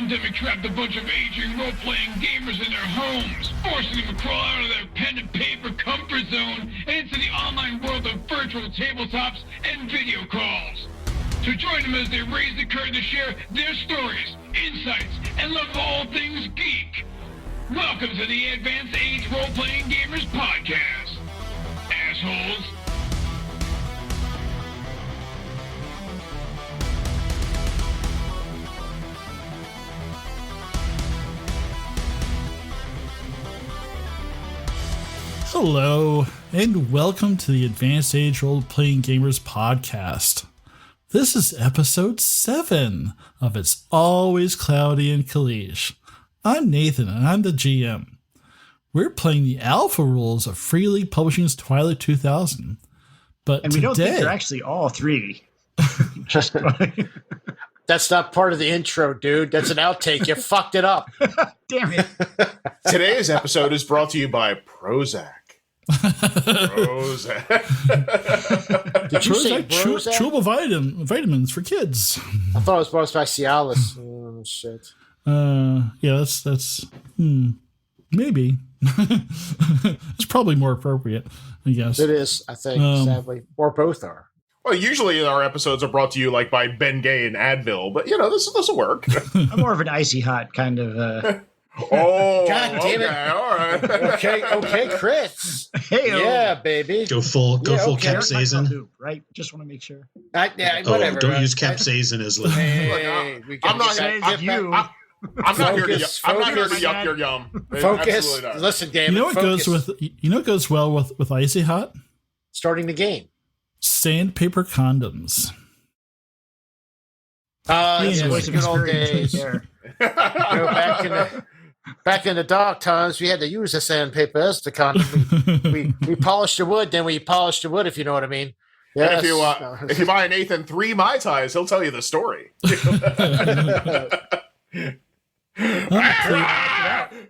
pandemic trapped a bunch of aging role-playing gamers in their homes, forcing them to crawl out of their pen and paper comfort zone and into the online world of virtual tabletops and video calls. So join them as they raise the curtain to share their stories, insights, and love of all things geek. Welcome to the Advanced Age Role-Playing Gamers Podcast, assholes. Hello, and welcome to the Advanced Age Role-Playing Gamers Podcast. This is episode 7 of It's Always Cloudy in Kalisz. I'm Nathan, and I'm the GM. We're playing the alpha rules of Free League Publishing's Twilight 2000. And we don't think they're actually all three. Just That's not part of the intro, dude. That's an outtake. You fucked it up. Damn it. Today's episode is brought to you by Prozac. Prozac. Did you say Prozac? Chewable vitamins for kids. I thought it was brought by Cialis. Oh, shit. Yeah, that's maybe. It's probably more appropriate, I guess. It is, I think, sadly. Or both are. Well, usually our episodes are brought to you like by Ben Gay and Advil, but you know, this will work. I'm more of an icy hot kind of Oh, God damn it. All right. Okay, Chris. Hey, yeah, baby. Go full okay. capsaicin. Right? Just want to make sure. Whatever. Don't use capsaicin as the. I'm not here to yuck your yum. Focus. Listen, damn it. You know what goes well with icy hot? Starting the game. Sandpaper condoms. Yes, voice of good old experience days. right there. Back in the dark times, we had to use the sandpaper as the condom. We polished the wood, then we polished the wood, if you know what I mean. Yes. And if you buy Nathan 3 Mai Tais, he'll tell you the story. There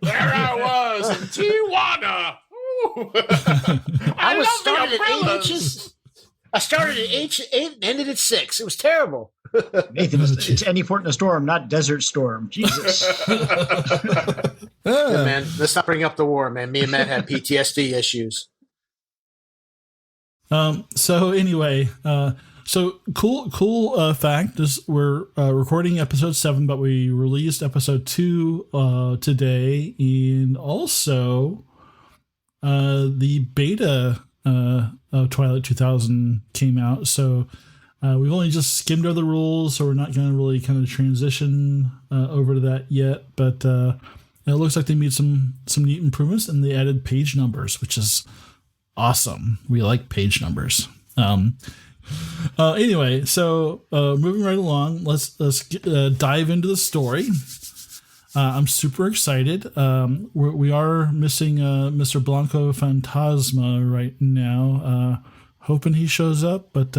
I was in Tijuana. I started at 8 inches. I started at 8 and ended at 6. It was terrible. Nathan, it's any port in a storm, not Desert Storm. Jesus. Yeah, man, let's not bring up the war, man. Me and Matt had PTSD issues. So anyway, so cool fact is we're recording episode 7, but we released episode 2 today, and also the beta of Twilight 2000 came out. So we've only just skimmed over the rules, so we're not going to really kind of transition over to that yet. But it looks like they made some neat improvements, and they added page numbers, which is awesome. We like page numbers. Anyway, so moving right along, let's dive into the story. I'm super excited. We are missing Mr. Blanco Fantasma right now. Hoping he shows up, but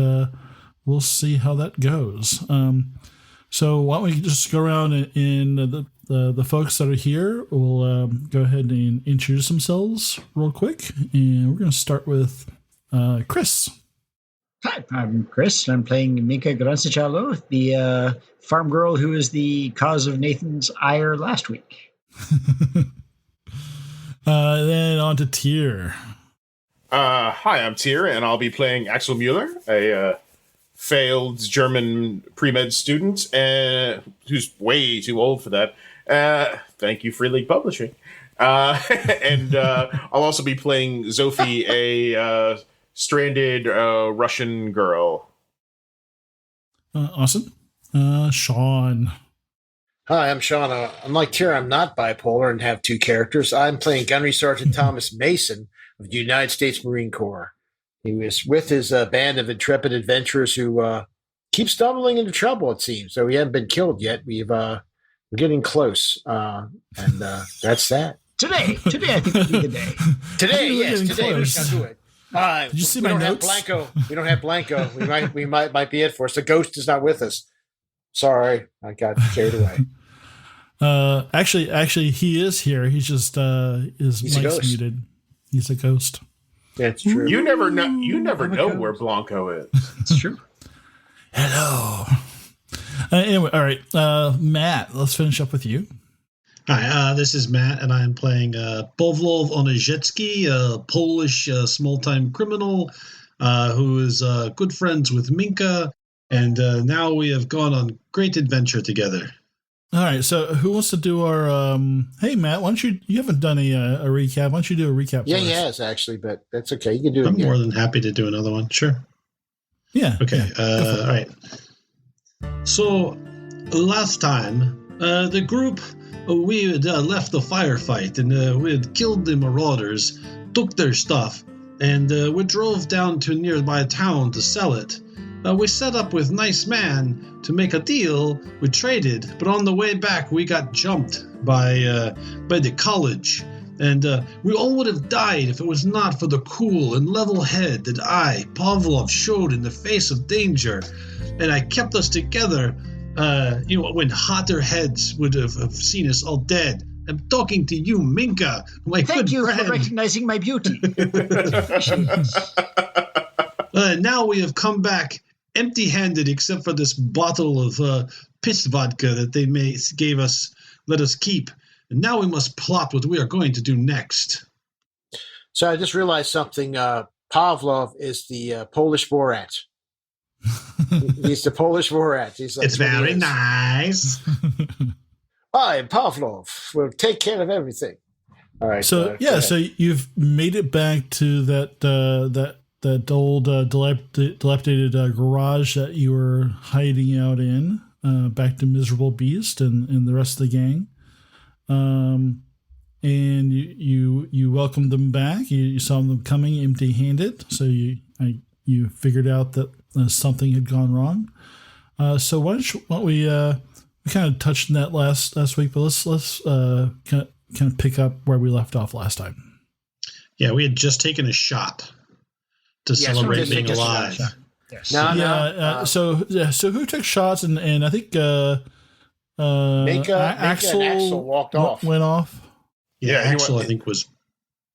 we'll see how that goes. So why don't we just go around and the folks that are here will go ahead and introduce themselves real quick, and we're going to start with Chris. Hi, I'm Chris. I'm playing Minka Gransicalo, the farm girl who is the cause of Nathan's ire last week. Then on to Tyr. Hi, I'm Tyr, and I'll be playing Axel Mueller, a failed German pre-med student who's way too old for that. Thank you, Free League Publishing. And I'll also be playing Zofie, a stranded Russian girl. Awesome. Sean. Hi, I'm Sean. Unlike Tyr, I'm not bipolar and have 2 characters. I'm playing Gunnery Sergeant Thomas Mason of the United States Marine Corps. He was with his band of intrepid adventurers who keep stumbling into trouble, it seems. So we haven't been killed yet. We're getting close. And that's that. Today, I think will be the day. Today, yes, today we close. shall do it. Did you see my notes? We don't have Blanco. We might be it for us. The ghost is not with us. Sorry, I got carried away. Actually, he is here. He's just his mic's muted. He's a ghost. That's true. You never know where Blanco is. It's true. Hello. Anyway, all right, Matt, let's finish up with you. Hi, this is Matt, and I'm playing Pawlov Onyszewski, a Polish small-time criminal who is good friends with Minka, and now we have gone on great adventure together. All right, so who wants to do our? Hey, Matt, why don't you haven't done a recap? Why don't you do a recap? Yeah, for us? he has actually, but that's okay. You can do it. I'm again. more than happy to do another one. Sure. Yeah. Okay. Yeah, All right. So last time, the group we had left the firefight and we had killed the marauders, took their stuff, and we drove down to a nearby town to sell it. We set up with Nice Man to make a deal. We traded, but on the way back we got jumped by the college. And we all would have died if it was not for the cool and level head that I, Pawlov, showed in the face of danger. And I kept us together, when hotter heads would have seen us all dead. I'm talking to you, Minka, my good friend. Thank you for recognizing my beauty. Now we have come back empty-handed except for this bottle of piss vodka that they let us keep. And now we must plot what we are going to do next. So I just realized something. Pawlov is the Polish Borat. He's the Polish Borat. He's like, It's very nice. I am Pawlov. We'll take care of everything. All right. So so you've made it back to that old dilapidated garage that you were hiding out in. Back to Miserable Beast and the rest of the gang. And you welcomed them back. You saw them coming empty-handed. So you figured out that something had gone wrong. So why don't we kind of touched on that last week, but let's kind of pick up where we left off last time. Yeah, we had just taken a shot to celebrate being alive. Yes. So who took shots? And I think Minka and Axel walked off. Went off. Yeah, Axel, I think, was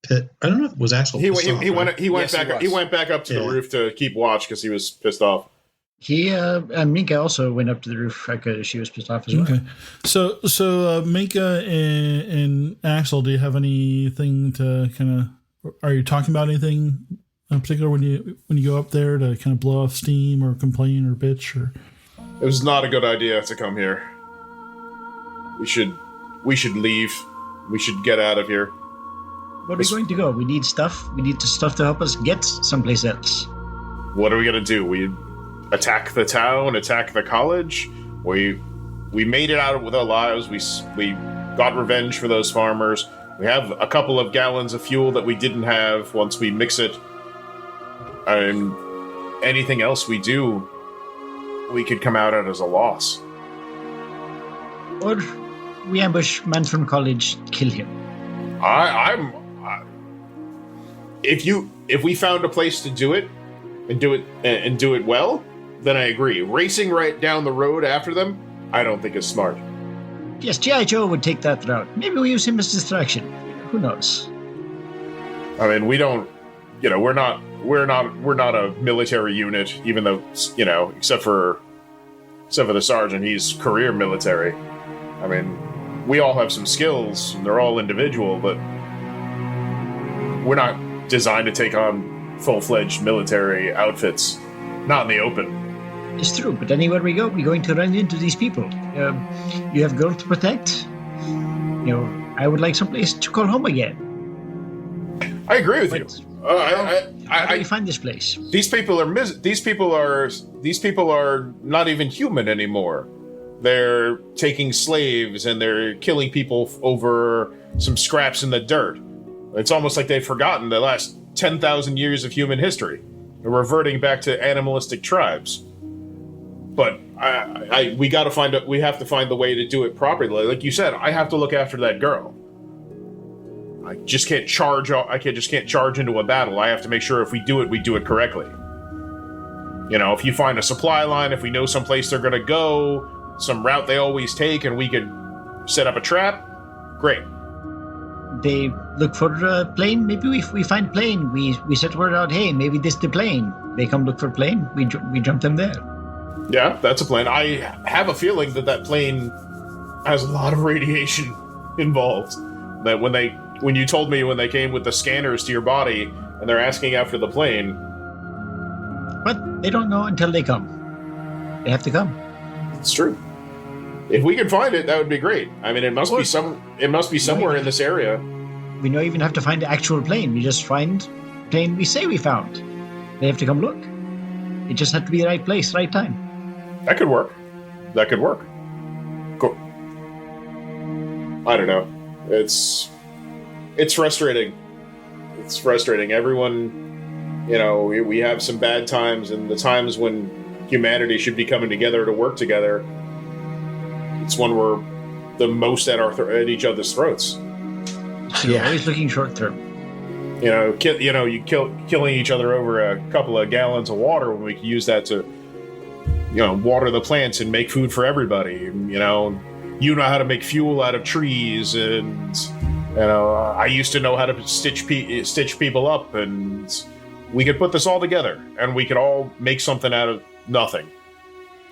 pit. I don't know if it was Axel. He right? went back up to the roof to keep watch because he was pissed off. Minka also went up to the roof because she was pissed off as well. Okay, so Minka and Axel, do you have anything to kind of? Are you talking about anything in particular when you go up there to kind of blow off steam or complain or bitch or? It was not a good idea to come here. We should leave. We should get out of here. Where are we going to go? We need stuff. We need the stuff to help us get someplace else. What are we gonna do? We attack the town, attack the college. We made it out with our lives. We got revenge for those farmers. We have a couple of gallons of fuel that we didn't have once we mix it. And anything else we do, we could come out as a loss. Or we ambush man from college, kill him. If we found a place to do it and do it well, then I agree. Racing right down the road after them, I don't think is smart. Yes, G.I. Joe would take that route. Maybe we use him as distraction. Who knows? I mean, we don't. We're not a military unit, even though except for the sergeant, he's career military. I mean, we all have some skills, and they're all individual, but we're not designed to take on full-fledged military outfits. Not in the open. It's true, but anywhere we go, we're going to run into these people. You have girls to protect. I would like someplace to call home again. I agree with you. How do we find this place? These people are not even human anymore. They're taking slaves and they're killing people over some scraps in the dirt. It's almost like they've forgotten the last 10,000 years of human history. They're reverting back to animalistic tribes. But we have to find the way to do it properly. Like you said, I have to look after that girl. I just can't charge into a battle. I have to make sure if we do it correctly. If you find a supply line, if we know someplace they're gonna go, some route they always take, and we could set up a trap, great. They look for a plane. Maybe if we find plane, we set word out, hey, maybe this is the plane. They come look for plane, we jump them there. Yeah, that's a plan. I have a feeling that plane has a lot of radiation involved. That when you told me when they came with the scanners to your body and they're asking after the plane. But they don't know until they come. They have to come. It's true. If we could find it, that would be great. I mean, it must be somewhere in this area. We don't even have to find the actual plane. We just find the plane we say we found. They have to come look. It just had to be the right place, right time. That could work. Cool. I don't know. It's frustrating. It's frustrating. Everyone, we have some bad times, and the times when humanity should be coming together to work together, it's when we're the most at each other's throats. You're always looking short term. Killing each other over a couple of gallons of water when we could use that to, water the plants and make food for everybody. You know how to make fuel out of trees, and I used to know how to stitch people up, and we could put this all together, and we could all make something out of nothing.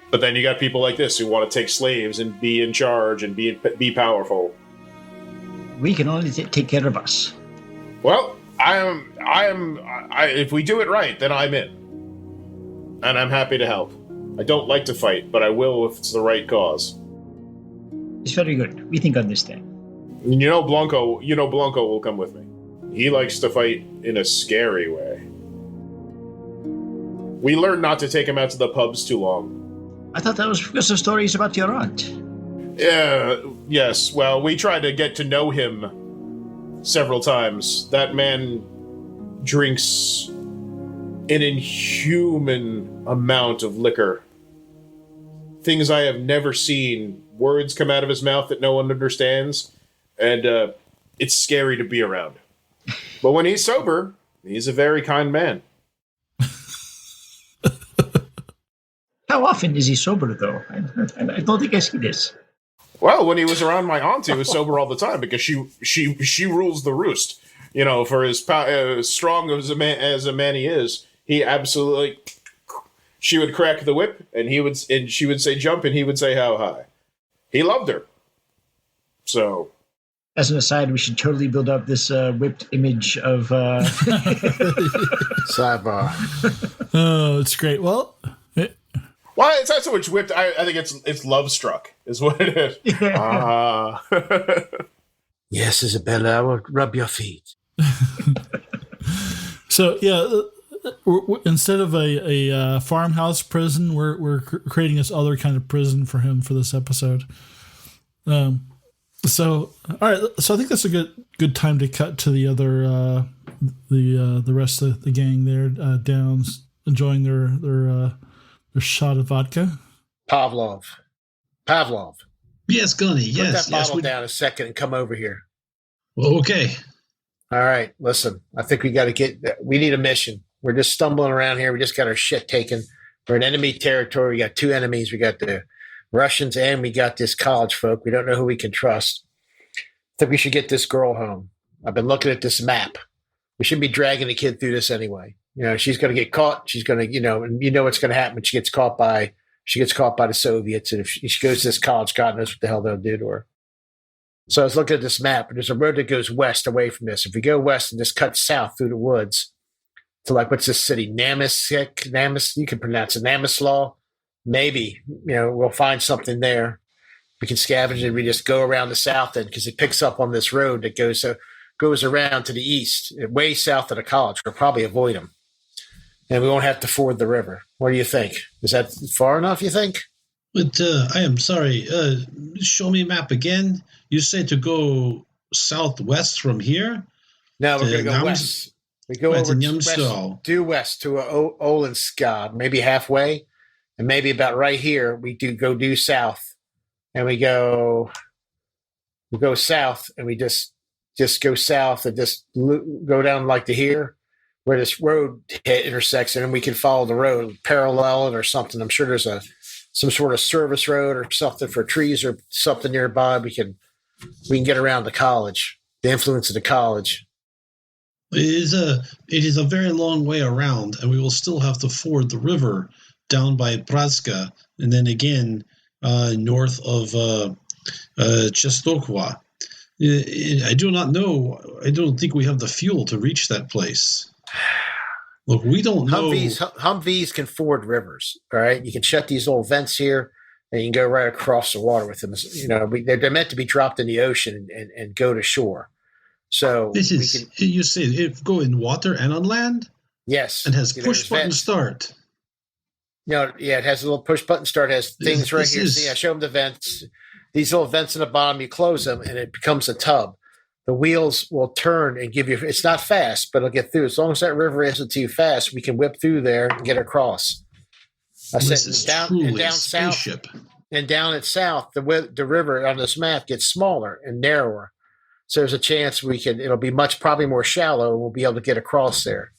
But then you got people like this who want to take slaves and be in charge and be powerful. We can only take care of us. Well, if we do it right, then I'm in. And I'm happy to help. I don't like to fight, but I will if it's the right cause. It's very good. We think on this thing. Blanco will come with me. He likes to fight in a scary way. We learned not to take him out to the pubs too long. I thought that was because of stories about your aunt. Yes. Well, we tried to get to know him several times. That man drinks an inhuman amount of liquor. Things I have never seen. Words come out of his mouth that no one understands. And it's scary to be around. But when he's sober, he's a very kind man. How often is he sober, though? I don't think I see this. Well, when he was around my aunt, he was sober all the time because she rules the roost. For as strong as a man he is, he absolutely. She would crack the whip, and she would say jump, and he would say how high. He loved her. So. As an aside, we should totally build up this whipped image of. Sidebar. Oh, it's great. Well. Well, it's not so much whipped. I think it's love struck is what it is. Yeah. Yes, Isabella, I will rub your feet. So instead of a farmhouse prison, we're creating this other kind of prison for him for this episode. So all right, so I think that's a good time to cut to the other the rest of the gang there down enjoying their shot of vodka. Pavlov. Yes, Gunny. Put Yes. that bottle down a second and come over here. Well, okay. All right, listen. I think we need a mission. We're just stumbling around here. We just got our shit taken. We're in enemy territory. We got two enemies. We got the Russians and we got this college folk. We don't know who we can trust. I think we should get this girl home. I've been looking at this map. We shouldn't be dragging the kid through this anyway. She's going to get caught. She's going to, and what's going to happen when she gets caught by the Soviets. And if she goes to this college, God knows what the hell they'll do to her. So I was looking at this map, and there's a road that goes west away from this. If we go west and just cut south through the woods to what's this city? Namis, you can pronounce it. Namislaw. Maybe, we'll find something there. We can scavenge and we just go around the south end because it picks up on this road that goes around to the east, way south of the college. We'll probably avoid them. And we won't have to ford the river. What do you think? Is that far enough, you think? But I am sorry. Show me a map again. You say to go southwest from here? No, we're going to go west. We go over to west to Olenskad, maybe halfway. And maybe about right here, we go south. And we go south, and we just go south and just go down to here, where this road intersects, and then we can follow the road, parallel it or something. I'm sure there's some sort of service road or something for trees or something nearby. We can get around the college, the influence of the college. It is a very long way around, and we will still have to ford the river. down by Praska, and then again north of Częstochowa. I do not know. I don't think we have the fuel to reach that place. Look, we don't know. Humvees can ford rivers. All right, you can shut these little vents here, and you can go right across the water with them. You know, they're meant to be dropped in the ocean and go to shore. So you say it go in water and on land. Yes, and has push button start. No, yeah, it has a little push button start. It has things right here. See, I show them the vents. These little vents in the bottom. You close them, and it becomes a tub. The wheels will turn and give you. It's not fast, but it'll get through. As long as that river isn't too fast, we can whip through there and get across. This is truly a spaceship. And down at south, the river on this map gets smaller and narrower. So there's a chance it'll be probably more shallow, and we'll be able to get across there.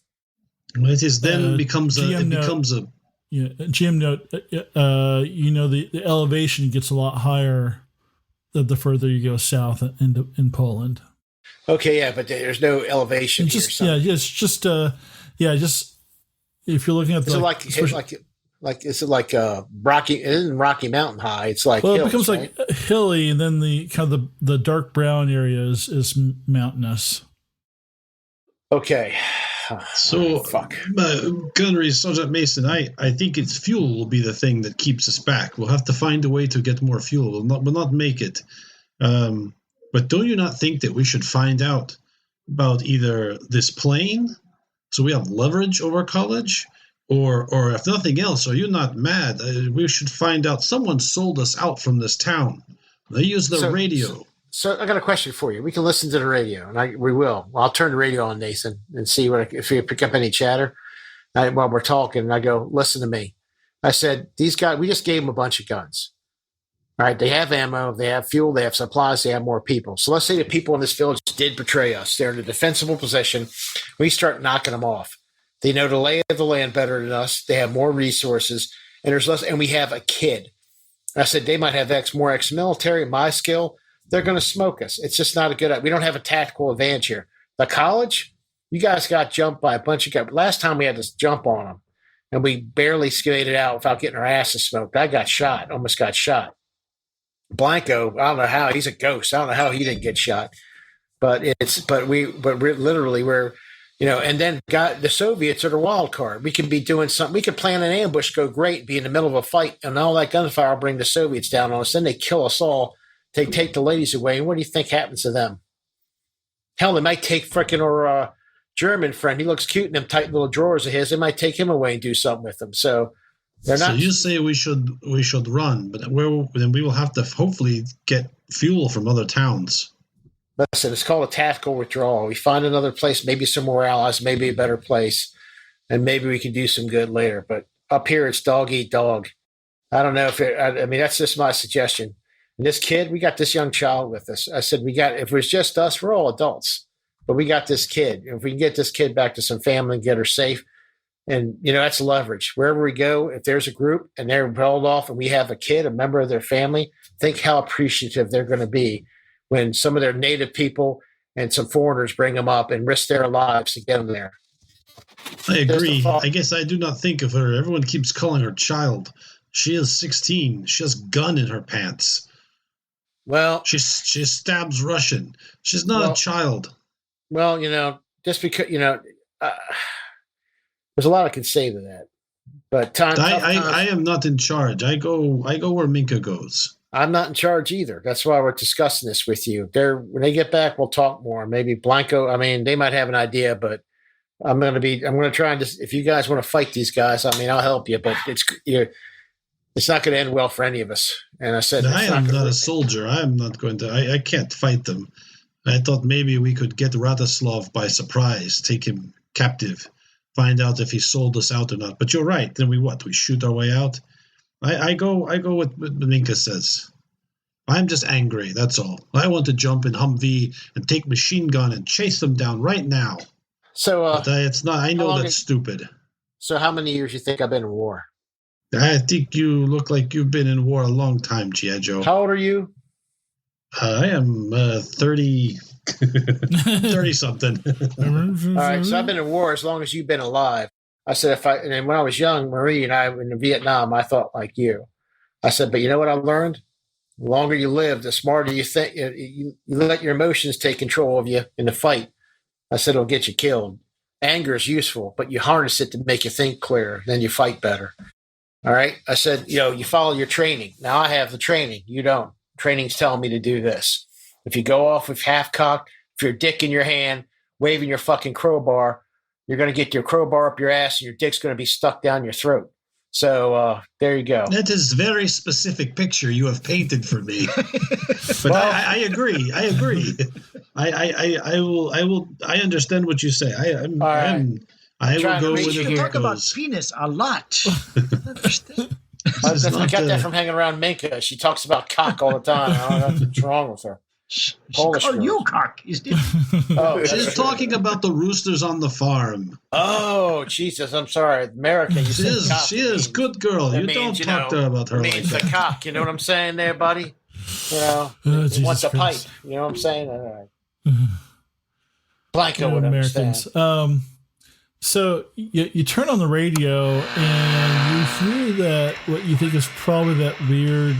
It is then becomes a GM note. The elevation gets a lot higher the further you go south in Poland. Okay, yeah, but there's no elevation here. Just if you're looking at the is it like Rocky? It isn't Rocky Mountain high. It's like it hills, becomes right? like hilly, and then the kind of the dark brown area is mountainous. Okay. So, Gunnery Sergeant Mason, I think it's fuel will be the thing that keeps us back. We'll have to find a way to get more fuel. We'll not make it. But don't you not think that we should find out about either this plane, so we have leverage over college, or if nothing else, are you not mad? We should find out someone sold us out from this town. They use the radio. So I got a question for you. We can listen to the radio, and we will. I'll turn the radio on, Nathan, and see if we pick up any chatter while we're talking. And I go, listen to me. I said, these guys, we just gave them a bunch of guns. All right, they have ammo, they have fuel, they have supplies, they have more people. So let's say the people in this village did betray us. They're in a defensible position. We start knocking them off. They know the lay of the land better than us. They have more resources, and there's less. And we have a kid. I said they might have more ex-military. My skill, they're going to smoke us. It's just not a good. We don't have a tactical advantage here. The college, you guys got jumped by a bunch of guys. Last time we had to jump on them, and we barely skated out without getting our asses smoked. I got shot. Almost got shot. Blanco, I don't know how. He's a ghost. I don't know how he didn't get shot. But we're literally and then the Soviets are the wild card. We can be doing something. We could plan an ambush, go great, be in the middle of a fight, and all that gunfire will bring the Soviets down on us. Then they kill us all. They take the ladies away. And what do you think happens to them? Hell, they might take frickin' our German friend. He looks cute in them tight little drawers of his. They might take him away and do something with him. So they're not. So you say we should run, but then we will have to hopefully get fuel from other towns. Listen, it's called a tactical withdrawal. We find another place, maybe some more allies, maybe a better place, and maybe we can do some good later. But up here, it's dog eat dog. I don't know if that's just my suggestion. And this kid, we got this young child with us. I said, if it was just us, we're all adults, but we got this kid. If we can get this kid back to some family and get her safe, and that's leverage. Wherever we go, if there's a group and they're held off and we have a kid, a member of their family, think how appreciative they're going to be when some of their native people and some foreigners bring them up and risk their lives to get them there. I agree. I guess I do not think of her. Everyone keeps calling her child. She is 16. She has a gun in her pants. Well, she stabs Russian. She's not a child. Well, just because, there's a lot I can say to that. But I am not in charge. I go where Minka goes. I'm not in charge either. That's why we're discussing this with you. When they get back, we'll talk more. Maybe Blanco. They might have an idea, but I'm going to try and if you guys want to fight these guys, I'll help you, but it's not going to end well for any of us. And I said, I am not a soldier. I am not going to. I can't fight them. I thought maybe we could get Ratislav by surprise, take him captive, find out if he sold us out or not. But you're right. Then we shoot our way out. I go with what Minka says. I'm just angry. That's all. I want to jump in Humvee and take machine gun and chase them down right now. So but it's not. I know that's stupid. So how many years you think I've been in war? I think you look like you've been in war a long time, G.I. Joe. How old are you? I am 30 something. All right, so I've been in war as long as you've been alive. I said, and then when I was young, Marie and I in Vietnam, I thought like you. I said, but you know what I learned? The longer you live, the smarter you think. You let your emotions take control of you in the fight. I said, it'll get you killed. Anger is useful, but you harness it to make you think clearer. Then you fight better. All right. I said, you follow your training. Now I have the training. You don't. Training's telling me to do this. If you go off with half cocked, if your dick in your hand, waving your fucking crowbar, you're going to get your crowbar up your ass and your dick's going to be stuck down your throat. So there you go. That is a very specific picture you have painted for me. But I agree. I understand what you say. I will go with you it. talk about penis a lot. I got that from hanging around Minka. She talks about cock all the time. I don't know what's wrong with her. You cock. She's talking about the roosters on the farm. Oh, Jesus. I'm sorry. America. She is good girl. You don't talk about her like that. The cock. You know what I'm saying there, buddy? You want the pipe. You know what I'm saying? All right. Blanco would Americans. understand. So you turn on the radio and you hear that what you think is probably that weird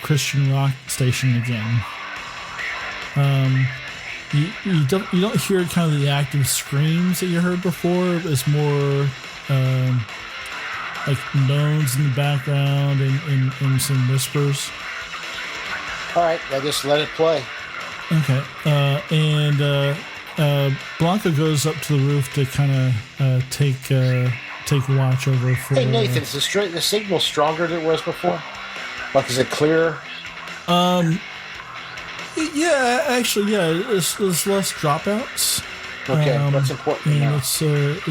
Christian rock station again. You don't hear kind of the active screams that you heard before. It's more like moans in the background and some whispers. All right, I just let it play. Okay, and Blanca goes up to the roof to kind of take watch over for. Hey Nathan, is the signal stronger than it was before? Like, is it clearer? Yeah, actually, yeah. There's less dropouts. Okay, that's important. And it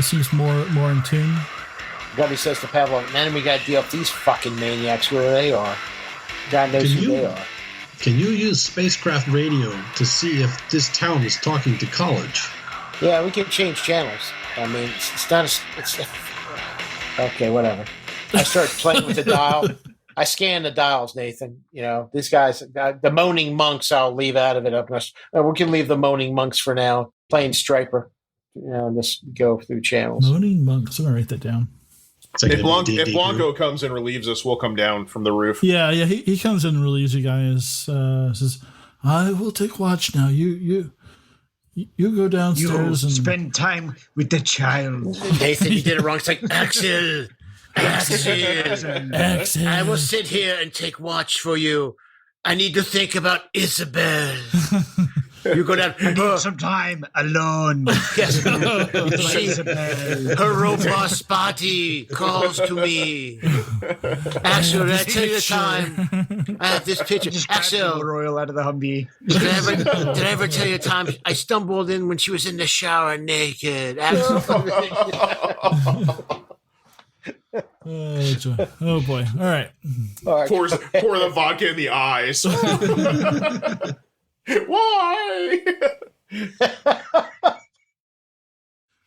seems more in tune. Gubby says to Pavlov, man, we got to deal with these fucking maniacs where they are. God knows who they are. Can you use spacecraft radio to see if this town is talking to college? Yeah, we can change channels. I mean, it's not. Okay, whatever. I start playing with the dial. I scan the dials, Nathan. These guys, the moaning monks, I'll leave out of it. We can leave the moaning monks for now. Playing Striper. Just go through channels. Moaning monks. I'm going to write that down. If Blanco comes and relieves us, we'll come down from the roof. Yeah. He comes in and relieves you guys. Says, I will take watch now. You go downstairs and spend time with the child. Nathan, you did it wrong. It's like, Axel, I will sit here and take watch for you. I need to think about Isabel. You go down. I need some time alone. Yes. Her robust body calls to me. Axel, did I tell you the time? I have this picture. Axel, Royal out of the Humvee. Did I ever tell you the time I stumbled in when she was in the shower naked? Axel. Oh boy! All right. Pour the vodka in the eyes. Why?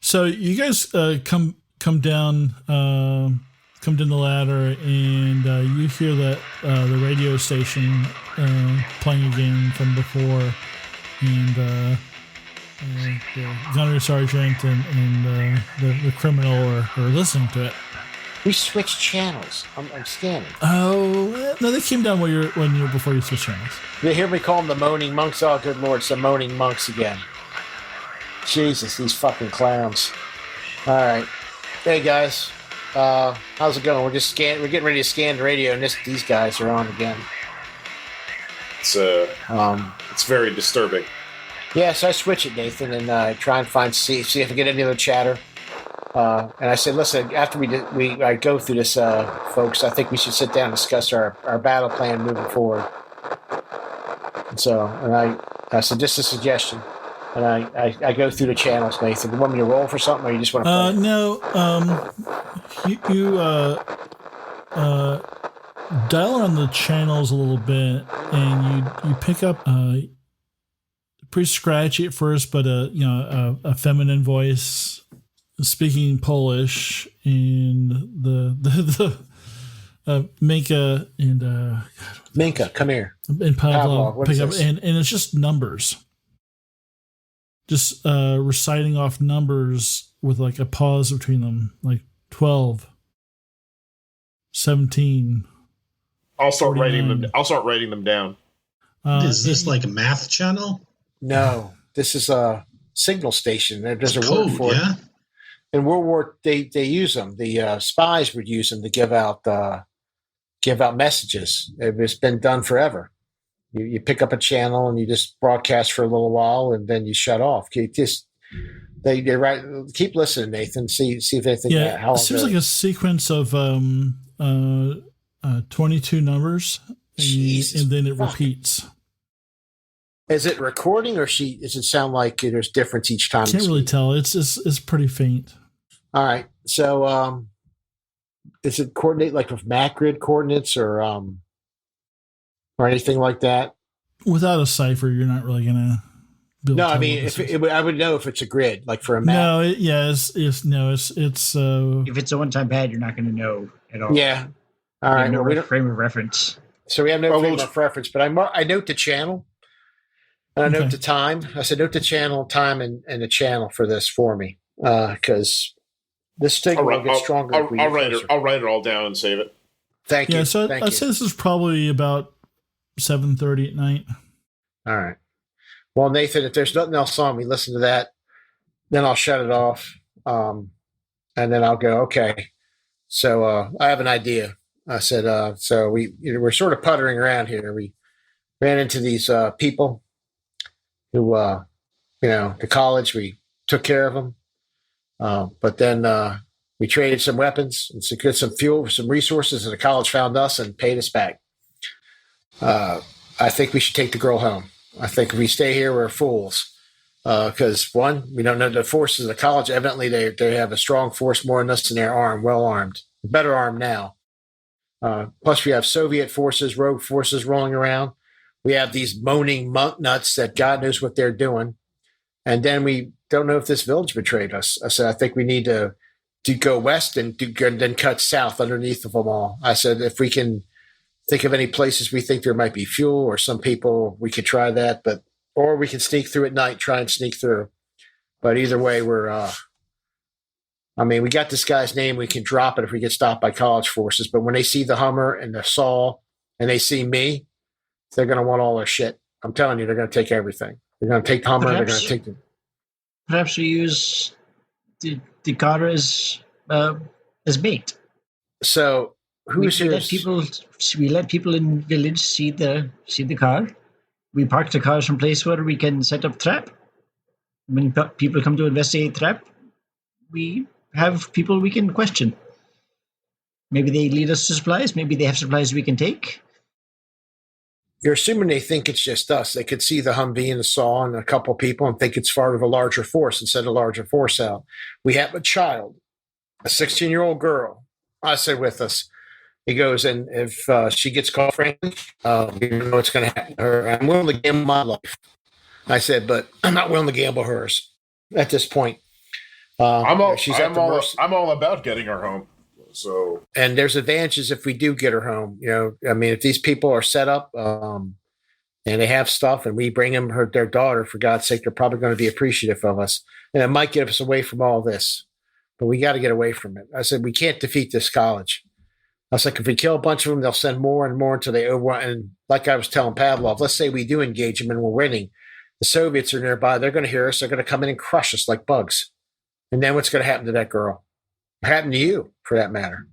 So you guys come down the ladder, and you hear that the radio station playing again from before, and the gunnery sergeant and the criminal are listening to it. We switched channels. I'm scanning. Oh no, they came down before you switched channels. You hear me call them the moaning monks? Oh, good lord, some moaning monks again. Jesus, these fucking clowns. All right, hey guys, how's it going? We're getting ready to scan the radio, and these guys are on again. It's very disturbing. Yeah, so I switch it, Nathan, and try and see if I get any other chatter. And I said, listen, after I go through this, folks, I think we should sit down and discuss our battle plan moving forward. And so, I said, just a suggestion. And I go through the channels, Nathan. You want me to roll for something, or you just want to play? No. You dial around the channels a little bit, and you pick up pretty scratchy at first, but a feminine voice speaking Polish, and the Minka and Minka, come here. And Pavlov what pick is up, this? and it's just numbers. just reciting off numbers with like a pause between them, like 12, 17. I'll start 49. I'll start writing them down. Is this like a math channel? No, this is a signal station. There's a Code, word for yeah? it. In World War, they use them. The spies would use them to give out messages. It's been done forever. You pick up a channel and you just broadcast for a little while, and then you shut off. They write. Keep listening, Nathan. See if anything. Yeah, how it seems like a sequence of 22 numbers, and then it repeats. Is it recording, or does it sound like there's difference each time? Can't really tell. It's pretty faint. All right. So, does it coordinate like with MacGrid coordinates or anything like that? Without a cipher, you're not really gonna build. No, I mean, I would know if it's a grid, like for a map. No, it's If it's a one-time pad, you're not going to know at all. Yeah. All right. No we don't, frame of reference. so we have no frame of reference, but I note the channel. And I note the time. I said note the channel, time, and the channel for this for me, because this thing will get stronger. I'll write it all down and save it. Thank you. Yeah, so Thank I'd you. say this is probably about 7:30 at night. All right. Well, Nathan, if there's nothing else on, we listen to that, then I'll shut it off, and then I'll go. Okay. So I have an idea. I said. So we're sort of puttering around here. We ran into these people who, the college. We took care of them, but then we traded some weapons and secured some fuel, some resources, and the college found us and paid us back. I think we should take the girl home. I think if we stay here, we're fools. Because one, we don't know the forces of the college. Evidently, they have a strong force more than us, and they're armed, well armed, better armed now. Plus, we have Soviet forces, rogue forces rolling around. We have these moaning monk nuts that God knows what they're doing. And then we don't know if this village betrayed us. I said, I think we need to go west and then cut south underneath of them all. I said, if we can think of any places we think there might be fuel or some people, we could try that. Or we can sneak through at night, try and sneak through. But either way, we got this guy's name. We can drop it if we get stopped by college forces. But when they see the Hummer and the saw and they see me, they're going to want all their shit. I'm telling you, they're going to take everything. They're going to take the Hummer. They're going to take the. Perhaps we use the car as bait. So who's here? We let people in village see the car. We park the car someplace where we can set up trap. When people come to investigate trap, we have people we can question. Maybe they lead us to supplies. Maybe they have supplies we can take. You're assuming they think it's just us. They could see the Humvee and the saw and a couple people and think it's part of a larger force and send a larger force out. We have a child, a 16-year-old girl, I said, with us. He goes, and if she gets caught, frankly, you know what's going to happen to her. I'm willing to gamble my life. I said, but I'm not willing to gamble hers at this point. I'm all about getting her home. So, and there's advantages if we do get her home. If these people are set up and they have stuff, and we bring them their daughter, for God's sake, they're probably going to be appreciative of us, and it might get us away from all this. But we got to get away from it. I said we can't defeat this college. I was like, if we kill a bunch of them, they'll send more and more until they overrun. And like I was telling Pavlov, let's say we do engage them and we're winning. The Soviets are nearby. They're going to hear us. They're going to come in and crush us like bugs. And then what's going to happen to that girl? Or happen to you, for that matter.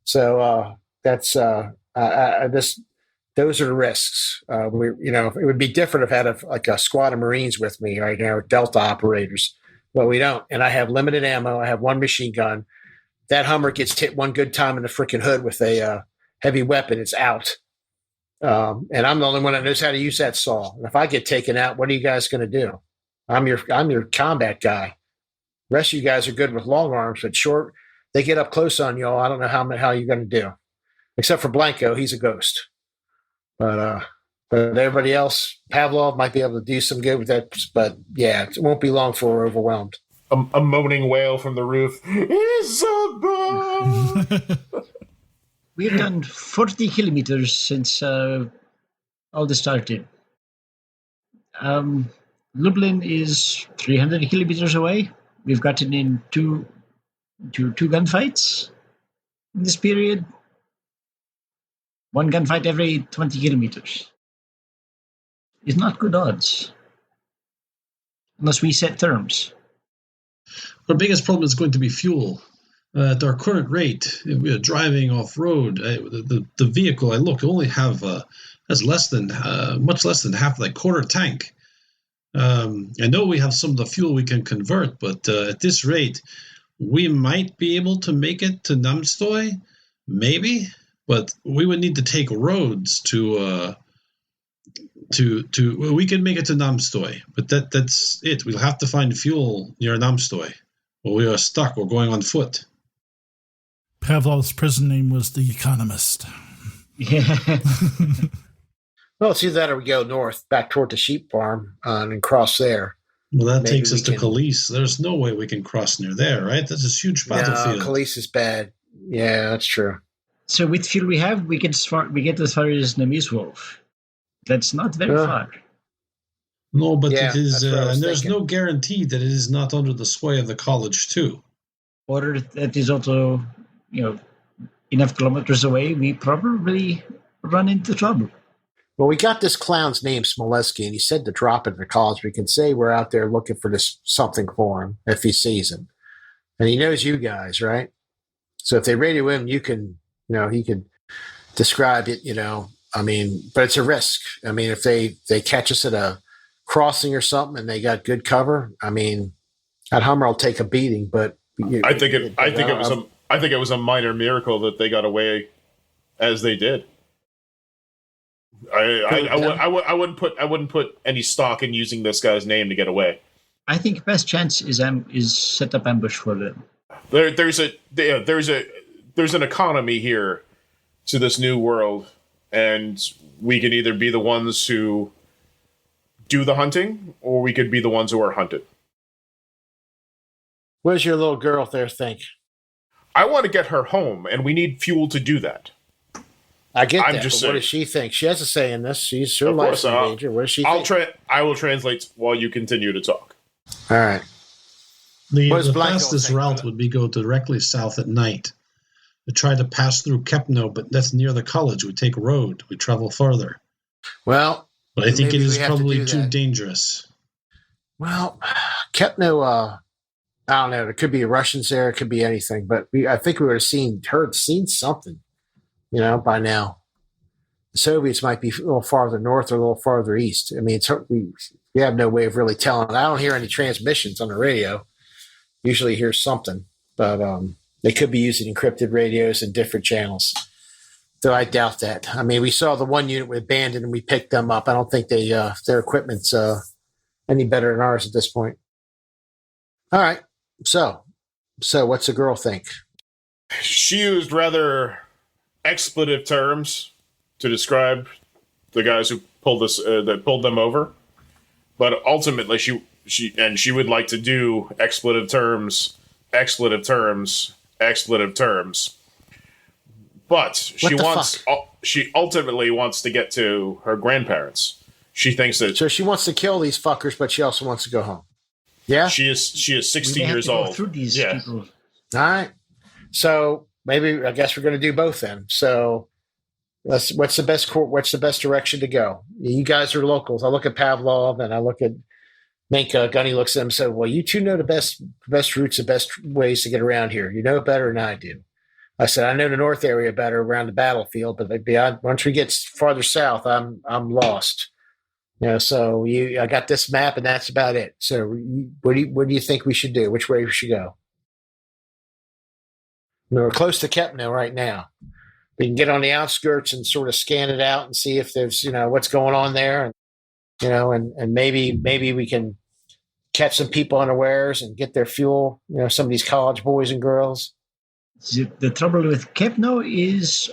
So that's those are the risks. It would be different if I had a squad of Marines with me right now, Delta operators. But we don't. And I have limited ammo. I have one machine gun. That Hummer gets hit one good time in the freaking hood with a heavy weapon. It's out. And I'm the only one that knows how to use that saw. And if I get taken out, what are you guys going to do? I'm your combat guy. The rest of you guys are good with long arms, but short, they get up close on y'all. I don't know how you're going to do. Except for Blanco, he's a ghost. But everybody else, Pavlov might be able to do some good with that. But yeah, it won't be long before we're overwhelmed. A moaning wail from the roof. Isabel! We've done 40 kilometers since all this started. Lublin is 300 kilometers away. We've gotten in two gunfights in this period. One gunfight every 20 kilometers. It's not good odds. Unless we set terms. Our biggest problem is going to be fuel. At our current rate, if we are driving off-road, the vehicle I look only has much less than half that quarter tank. I know we have some of the fuel we can convert, but at this rate, we might be able to make it to Namstoy, maybe, but we would need to take roads to we can make it to Namstoy, but that's it. We'll have to find fuel near Namstoy, or we are stuck. We're going on foot. Pavlov's prison name was The Economist. Yeah. Well, it's either that or we go north, back toward the sheep farm, and cross there. Well, that Maybe takes us to we can- Kalisz. There's no way we can cross near there, right? That's a huge battlefield. No, Kalisz is bad. Yeah, that's true. So with fuel we have, we get as far as Nemiswolf. That's not very far. No, but Yeah, it is, that's what I was and there's thinking. no guarantee that it is not under the sway of the college too. Or that is also, enough kilometers away, we probably run into trouble. Well, we got this clown's name, Smoleski, and he said to drop it at the college. We can say we're out there looking for this something for him if he sees him. And he knows you guys, right? So if they radio him, you can, he could describe it, but it's a risk. I mean, if they catch us at a crossing or something and they got good cover, that Hummer will take a beating, but I think it was a minor miracle that they got away as they did. I wouldn't put any stock in using this guy's name to get away. I think best chance is set up ambush for them. There's an economy here to this new world, and we can either be the ones who do the hunting, or we could be the ones who are hunted. What does your little girl there think? I want to get her home, and we need fuel to do that. I get I'm that, just but what saying. does she think? She has a say in this. Her Of life's course, in danger. What does she think? I will translate while you continue to talk. All right. The What does Black Hill fastest think? route would be go directly south at night. We try to pass through Kepno, but that's near the college. We take a road. We travel farther. Well, But I think it maybe is we have to probably do too that. dangerous. Well, Kepno, I don't know. There could be Russians there. It could be anything. But I think we would have seen something, by now. The Soviets might be a little farther north or a little farther east. I mean, we have no way of really telling. I don't hear any transmissions on the radio. Usually hear something, but they could be using encrypted radios and different channels. Though I doubt that. I mean, we saw the one unit was abandoned and we picked them up. I don't think their equipment's any better than ours at this point. All right. So what's the girl think? She used rather expletive terms to describe the guys who pulled them over, but ultimately she would like to do expletive terms. But she ultimately wants to get to her grandparents. She thinks that So she wants to kill these fuckers, but she also wants to go home. Yeah. she is We 60 may have years to go old. through these Yeah. people. All right. So maybe I guess we're going to do both then. So what's the best direction to go? You guys are locals. I look at Pavlov and I look at Minka. Gunny looks at him and said, "Well, you two know the best routes, the best ways to get around here. You know it better than I do." I said, "I know the north area better around the battlefield, but beyond once we get farther south, I'm lost." So I got this map, and that's about it. So, what do you think we should do? Which way we should go? We're close to Kepno right now. We can get on the outskirts and sort of scan it out and see if there's what's going on there, and maybe we can catch some people unawares and get their fuel. Some of these college boys and girls. The trouble with Kepno is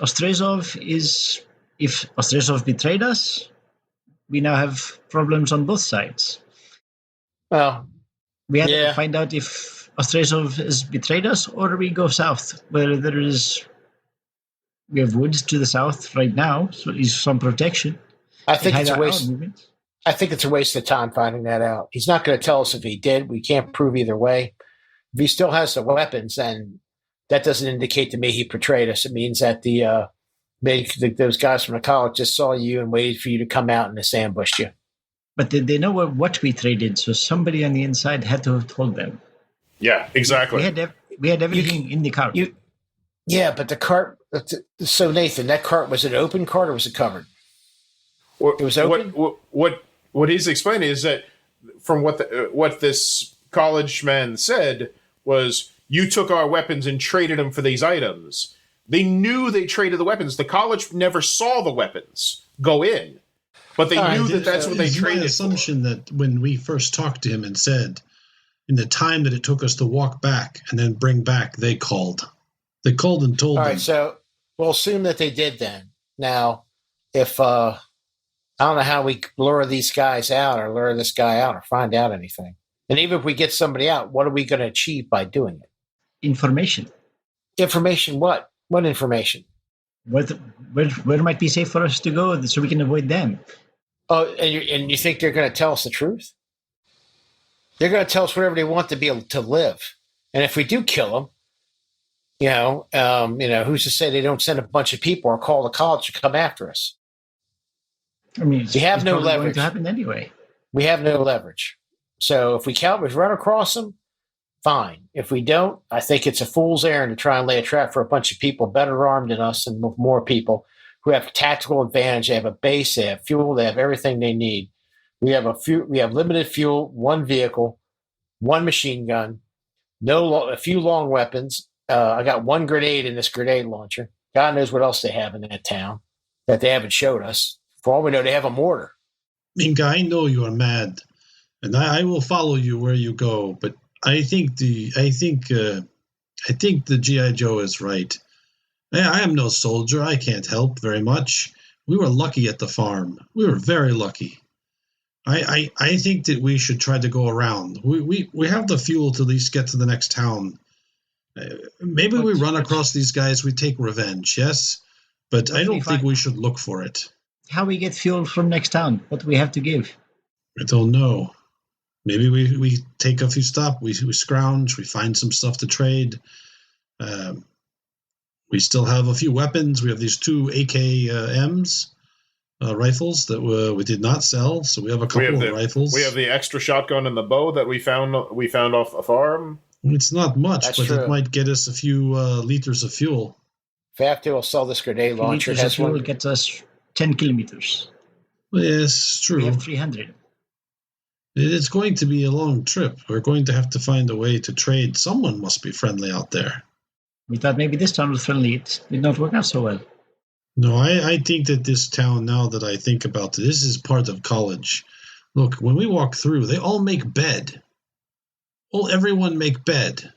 if Ostrezov betrayed us, we now have problems on both sides. Well, We have Yeah. to find out if Ostrezov has betrayed us, or we go south, where we have woods to the south right now, so there's some protection. I think Hide it's a our waste. own movements. I think it's a waste of time finding that out. He's not going to tell us if he did. We can't prove either way. If he still has the weapons, then that doesn't indicate to me he betrayed us. It means that those guys from the college just saw you and waited for you to come out and just ambushed you. But they know what we traded, so somebody on the inside had to have told them. Yeah, exactly. We had everything in the cart. Yeah, but the cart. So Nathan, that cart, was it an open cart or was it covered? It was open. What he's explaining is that from what this college man said was, you took our weapons and traded them for these items. They knew they traded the weapons. The college never saw the weapons go in, but they knew that that's what they traded. My assumption that when we first talked to him and said, in the time that it took us to walk back and then bring back, they called. They called and told them. All right, so we'll assume that they did then. Now, if I don't know how we lure these guys out or lure this guy out or find out anything. And even if we get somebody out, what are we going to achieve by doing it? Information. Information what? What information? Where might be safe for us to go so we can avoid them? Oh, and you think they're going to tell us the truth? They're going to tell us whatever they want to be able to live. And if we do kill them, who's to say they don't send a bunch of people or call the college to come after us? I mean, we have no leverage. Going to happen anyway. We have no leverage. So if we run across them, fine. If we don't, I think it's a fool's errand to try and lay a trap for a bunch of people better armed than us and with more people who have tactical advantage. They have a base, they have fuel, they have everything they need. We have limited fuel, one vehicle, one machine gun, a few long weapons. I got one grenade in this grenade launcher. God knows what else they have in that town that they haven't showed us. For all we know, they have a mortar. Minka, I know you are mad, and I will follow you where you go. But I think the GI Joe is right. I am no soldier. I can't help very much. We were lucky at the farm. We were very lucky. I think that we should try to go around. We have the fuel to at least get to the next town. Maybe we run across these guys. We take revenge. Yes, but I don't think we should look for it. How we get fuel from next town? What do we have to give? I don't know. Maybe we take a few stops. We scrounge. We find some stuff to trade. We still have a few weapons. We have these 2 AKMs rifles that we did not sell. So we have a couple of rifles. We have the extra shotgun and the bow that we found off a farm. It's not much, That's but true. It might get us a few liters of fuel. If we have to, we'll sell this grenade launcher. Liters of fuel gets us 10 kilometers. Yes, true. We have 300. It's going to be a long trip. We're going to have to find a way to trade. Someone must be friendly out there. We thought maybe this town was friendly. It did not work out so well. No, I think that this town, now that I think about it, this is part of college. Look, when we walk through, they all make bed. Everyone make bed,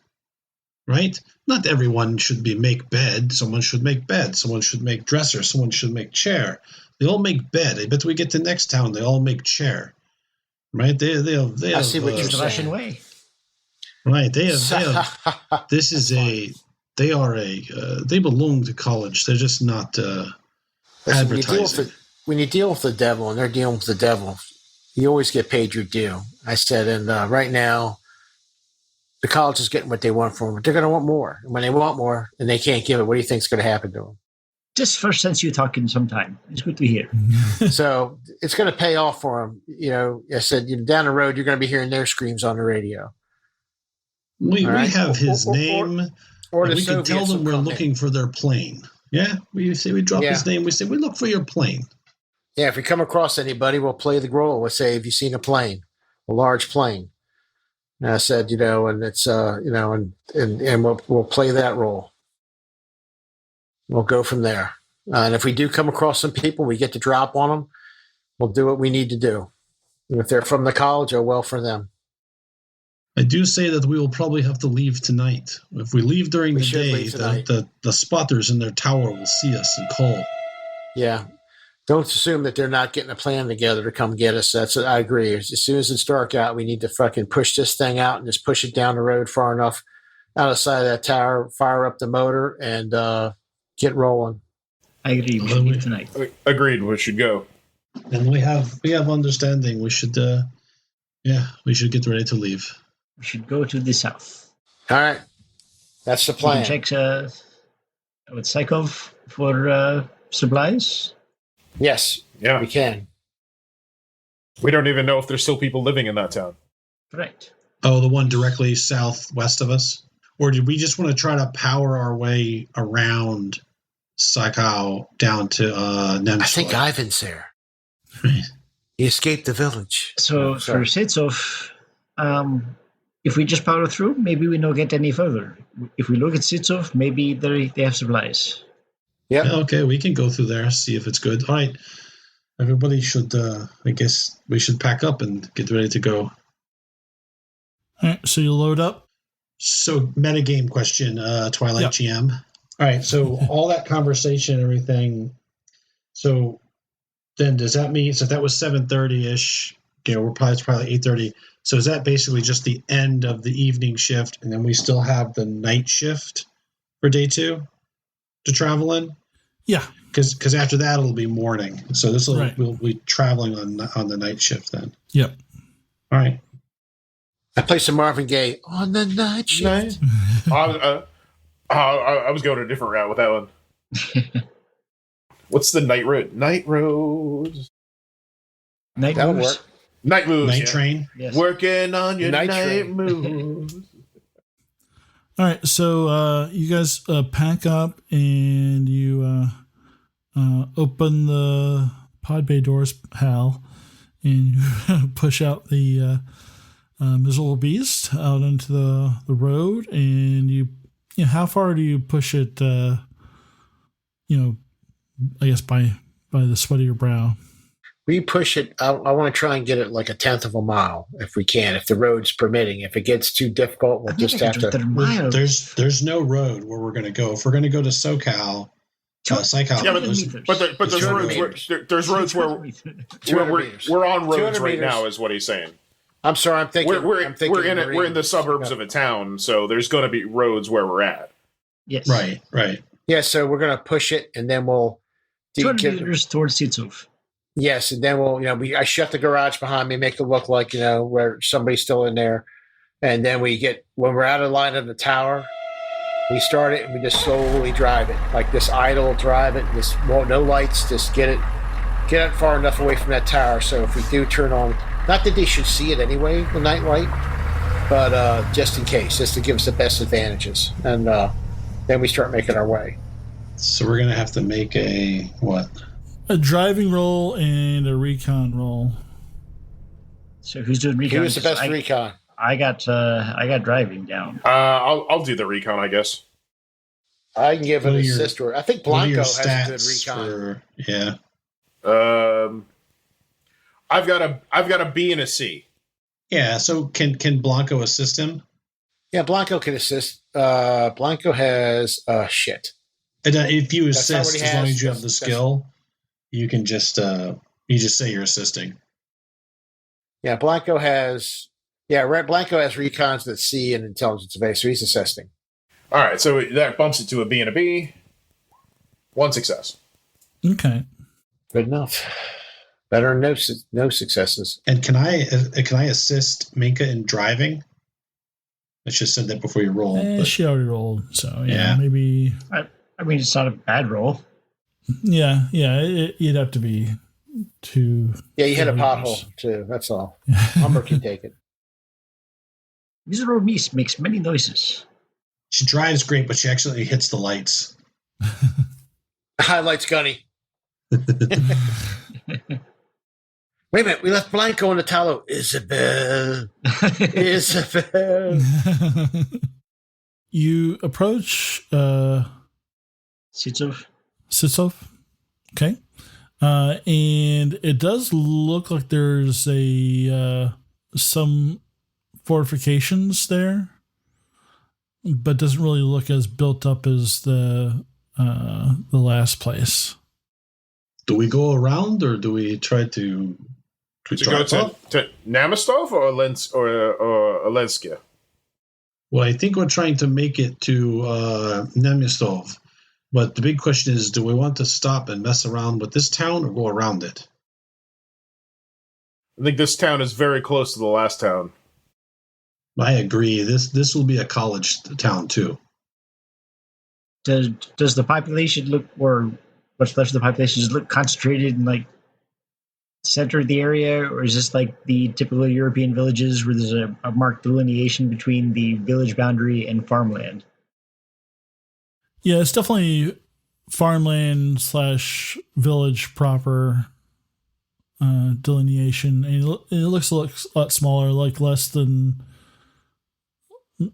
right? Not everyone should make bed. Someone should make bed. Someone should make dresser. Someone should make chair. They all make bed. I bet we get to next town, they all make chair. Right? They have. I see what you're The saying. Russian way. Right. They have. This is a. They are a. They belong to college. They're just not advertising. When you deal with the devil, and they're dealing with the devil, you always get paid your due. I said, and right now, the college is getting what they want from them. They're going to want more. And when they want more and they can't give it, what do you think is going to happen to them? Just first sense you talk in some time. It's good to hear. So it's going to pay off for them. I said, down the road, you're going to be hearing their screams on the radio. We right? have his name. Or and the we can tell Soviets them we're will come looking in. for their plane. Yeah, we drop his name. We say we look for your plane. Yeah, if we come across anybody, we'll play the role. We'll say, have you seen a large plane? And I said, and it's, and we'll play that role. We'll go from there. And if we do come across some people, we get to drop on them, we'll do what we need to do. And if they're from the college, oh, well for them. I do say that we will probably have to leave tonight. If we leave during the day, the spotters in their tower will see us and call. Yeah. Don't assume that they're not getting a plan together to come get us. I agree. As soon as it's dark out, we need to fucking push this thing out and just push it down the road far enough out of sight of that tower, fire up the motor, and get rolling. I agree. We should leave tonight. Agreed. We should go. And we have understanding. We should we should get ready to leave. We should go to the south. All right. That's the We plan. can check with Psychov for supplies. Yes, Yeah. we can. We don't even know if there's still people living in that town. Correct. Oh, the one directly southwest of us? Or did we just want to try to power our way around Sakau down to Nemsor? I think Ivan's there. He escaped the village. So Oh, for sorry. Sitsov, if we just power through, maybe we don't get any further. If we look at Sitsov, maybe they have supplies. Yep. Yeah, okay, we can go through there, see if it's good. All right. Everybody should, I guess we should pack up and get ready to go. All right, so you load up. So, metagame question, Twilight Yep. GM. All right, so all that conversation and everything. So, then does that mean, so that was 7:30-ish, it's probably 8:30. So is that basically just the end of the evening shift, and then we still have the night shift for day 2 to travel in? Yeah. Because after that it'll be morning. So Right. we'll be traveling on the night shift then. Yep. All right. I play some Marvin Gaye on the night shift. I was going a different route with that one. What's the night road? Night road. Night That'll moves. work. Night moves. Night yeah. train. Yes. Working on your Night night, train. moves. All right, so you guys pack up and you open the pod bay doors, Hal, and you push out the miserable beast out into the road. And you know, how far do you push it? I guess by the sweat of your brow. We push it. I want to try and get it like 1/10 of a mile if we can, if the road's permitting. If it gets too difficult, we'll just have to. There's no road where we're going to go. If we're going to go to SoCal, Psychal, Yeah, but there's 200 roads meters. there's roads where 200 meters. we're on roads 200 right meters. now, is what he's saying. I'm sorry. I'm thinking. We're I'm thinking we're in the suburbs Yeah. of a town, so there's going to be roads where we're at. Yes. right. Yeah, so we're going to push it, and then we'll. 200 meters towards Sitsov. Yes, and then we'll. I shut the garage behind me, make it look like where somebody's still in there, and then when we're out of line of the tower, we start it and we just slowly drive it, like this idle drive it. No lights, just get it far enough away from that tower. So if we do turn on, not that they should see it anyway, the night light, but just in case, just to give us the best advantages, and then we start making our way. So we're going to have to make a what? A driving roll and a recon roll. So who's doing recon? He was the best recon. I got driving down. I'll do the recon, I guess. I can give What an are your- assist. I think What are Blanco your has a good stats recon. I've got a B and a C. Yeah. So can Blanco assist him? Yeah, Blanco can assist. Blanco has shit. And, if you That's not what assist, he as long has. as you have the skill, you can just say you're assisting. Yeah, Blanco has. Yeah, Blanco has recons that C and intelligence base, so he's assisting. All right, so that bumps it to a B and a B. 1 success. Okay. Good enough. Better than no successes. And can I assist Minka in driving? I should have said that before you roll. but- She already rolled, so Yeah. maybe. I mean, it's not a bad roll. Yeah. You'd have to be two. Yeah, you hit a 200 pothole meters. too. That's all. Humber can take it. Miserable beast makes many noises. She drives great, but she actually hits the lights. Highlights Gunny. Wait a minute, we left Blanco in the tallow. Isabel. Isabel. You approach Sitsov. Sitsov. Okay. And it does look like there's some fortifications there, but doesn't really look as built up as the last place. Do we go around or do we try to To go drive up? to Namistov or Lenska? Well, I think we're trying to make it to Nemistov. But the big question is, do we want to stop and mess around with this town or go around it? I think this town is very close to the last town. I agree. This will be a college town too. Does the population look, or what's left of the population, just look concentrated in like center of the area, or is this like the typical European villages where there's a marked delineation between the village boundary and farmland? Yeah, it's definitely farmland / village proper delineation, and it looks a lot smaller, like less than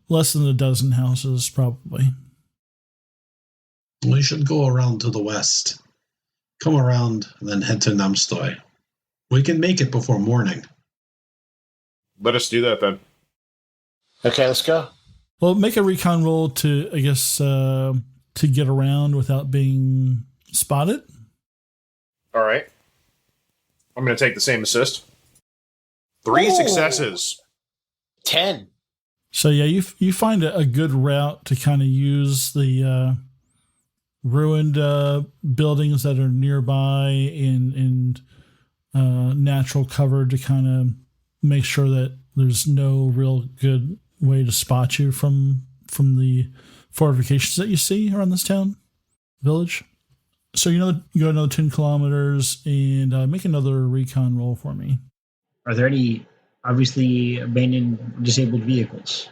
a dozen houses, probably. We should go around to the west. Come around and then head to Namstoy. We can make it before morning. Let us do that then. Okay, let's go. Well, make a recon roll to, I guess, to get around without being spotted. All right. I'm going to take the same assist. 3 successes. 10. So yeah, you find a good route to kind of use the ruined buildings that are nearby and natural cover to kind of make sure that there's no real good way to spot you from the fortifications that you see around this town village. So you go another 10 kilometers and make another recon roll for me. Are there any obviously abandoned disabled vehicles?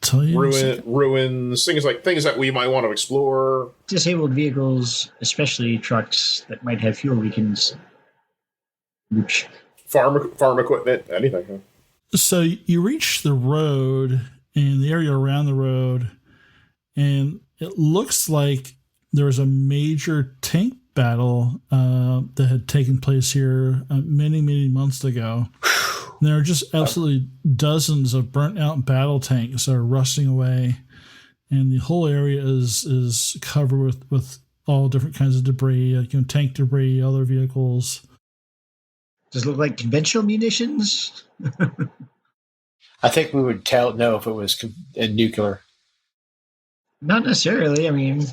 Tell you Ruins, things that we might want to explore. Disabled vehicles, especially trucks that might have fuel beacons. Which Farm equipment, anything. Huh? So you reach the road and the area around the road, and it looks like there was a major tank battle that had taken place here many, many months ago. And there are just absolutely dozens of burnt out battle tanks that are rusting away, and the whole area is covered with all different kinds of debris, like, tank debris, other vehicles. does it look like conventional munitions? I think we would know if it was nuclear. Not necessarily. I mean,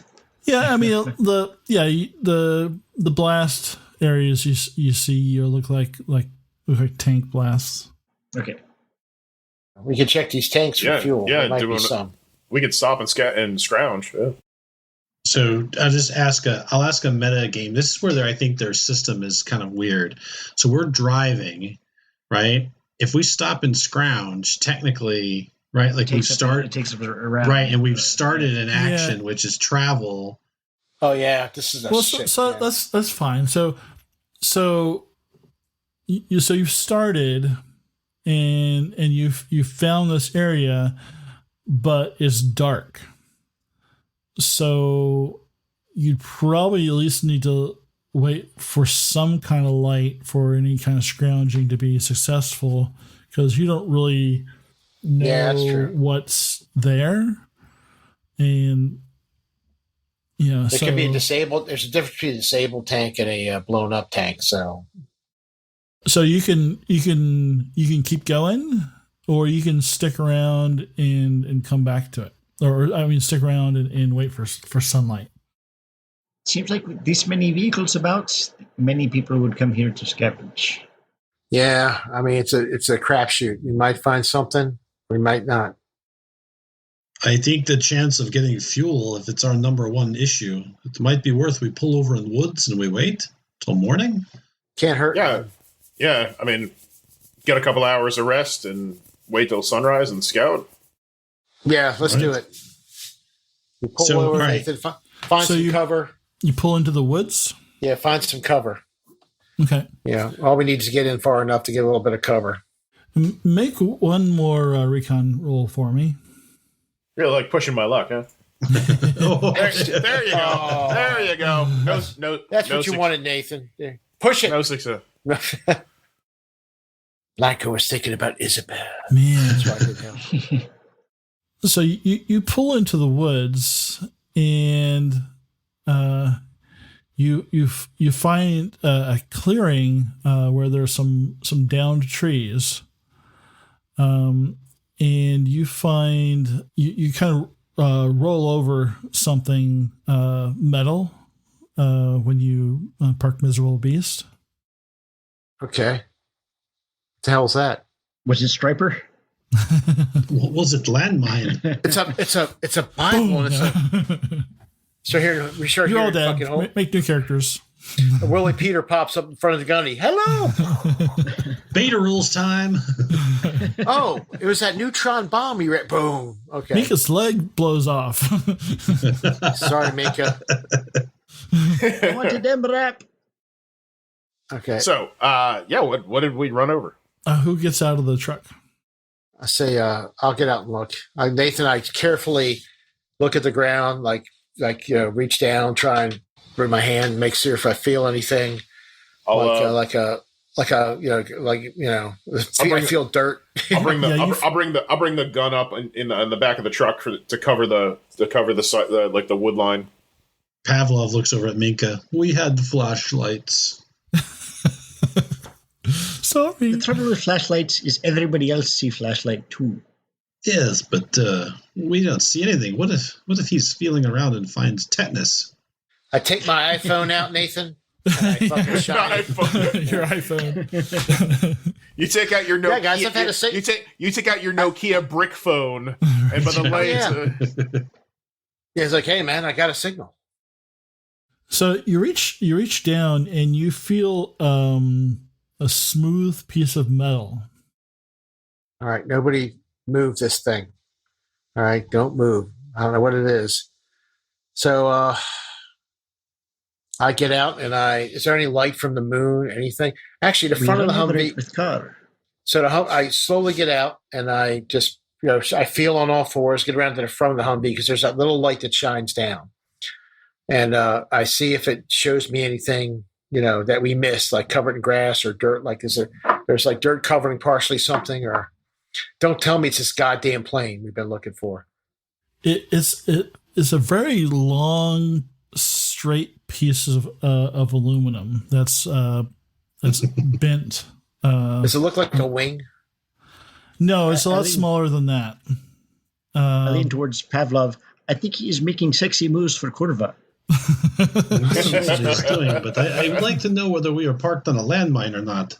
Yeah, I mean the blast areas you see look like tank blasts. okay. We could check these tanks for fuel. Yeah, there might be some. We could stop and scrounge. Yeah. So I'll ask a meta game. This is where I think their system is kind of weird. So we're driving, right? If we stop and scrounge, technically, right? Like It takes us around. right, and we've started an action, which is travel. Oh yeah, this is That's fine. So you've started and you've found this area, but it's dark. So you'd probably at least need to wait for some kind of light for any kind of scrounging to be successful, because you don't really know what's there. And there could be a disabled. There's a difference between a disabled tank and a blown up tank. So you can keep going, or you can stick around and come back to it. Or, I mean, stick around and wait for sunlight. Seems like with this many vehicles about, many people would come here to scavenge. yeah, I mean it's a crapshoot. We might find something, we might not. I think the chance of getting fuel, if it's our number one issue, it might be worth we pull over in the woods and we wait till morning. Can't hurt. Yeah. I mean, get a couple hours of rest and wait till sunrise and scout. Yeah, let's do it. We pull over, Nathan, find some cover. You pull into the woods? Yeah, find some cover. Okay. Yeah, all we need is to get in far enough to get a little bit of cover. Make one more recon roll for me. Really like pushing my luck, huh? There you go. Oh. There you go. No, that's what you wanted, Nathan. Yeah. Push it. No success. Like I was thinking about Isabel. Man. That's why I didn't know. So you pull into the woods and you find a clearing where there's some downed trees, and you find you kind of roll over something metal when you park Miserable Beast. Okay. the hell's that? Was it Striper? What was it? Landmine. It's a Bible. And so here we start You're all hearing dead. fucking Make new characters. Willie Peter pops up in front of the gunny. Hello. Beta rules time. Oh, it was that neutron bomb you read. Boom. Okay. Mika's leg blows off. Sorry, Mika. I wanted them rap. Okay. So, what did we run over? Who gets out of the truck? I say, I'll get out and look. Nathan, I carefully look at the ground, reach down, try and bring my hand, make sure if I feel anything, I feel dirt. I'll bring the gun up in the back of the truck to cover the side, the wood line. Pavlov looks over at Minka. We had flashlights. Sorry. The trouble with flashlights is everybody else see flashlight too. Yes, but we don't see anything. What if he's feeling around and finds tetanus? I take my iPhone out, Nathan. And I fucking shine it. Your iPhone. You take out your Yeah, guys, I've had a you take out your Nokia brick phone, and by the lights. Yeah, it's like, hey man, I got a signal. So you reach down and you feel a smooth piece of metal. All right, nobody move this thing. All right, don't move. I don't know what it is. So I get out and is there any light from the moon, anything? Actually, the front of the Humvee. With car. So I slowly get out and I just, I feel on all fours, get around to the front of the Humvee because there's that little light that shines down. And I see if it shows me anything, that we missed, like covered in grass or dirt. Like, there's like dirt covering partially something, or don't tell me it's this goddamn plane we've been looking for. It's a very long, straight piece of aluminum that's bent. Does it look like a wing? No, it's a lot smaller than that. I lean towards Pavlov. I think he is making sexy moves for Kurva. That's what he's doing, but I would like to know whether we are parked on a landmine or not.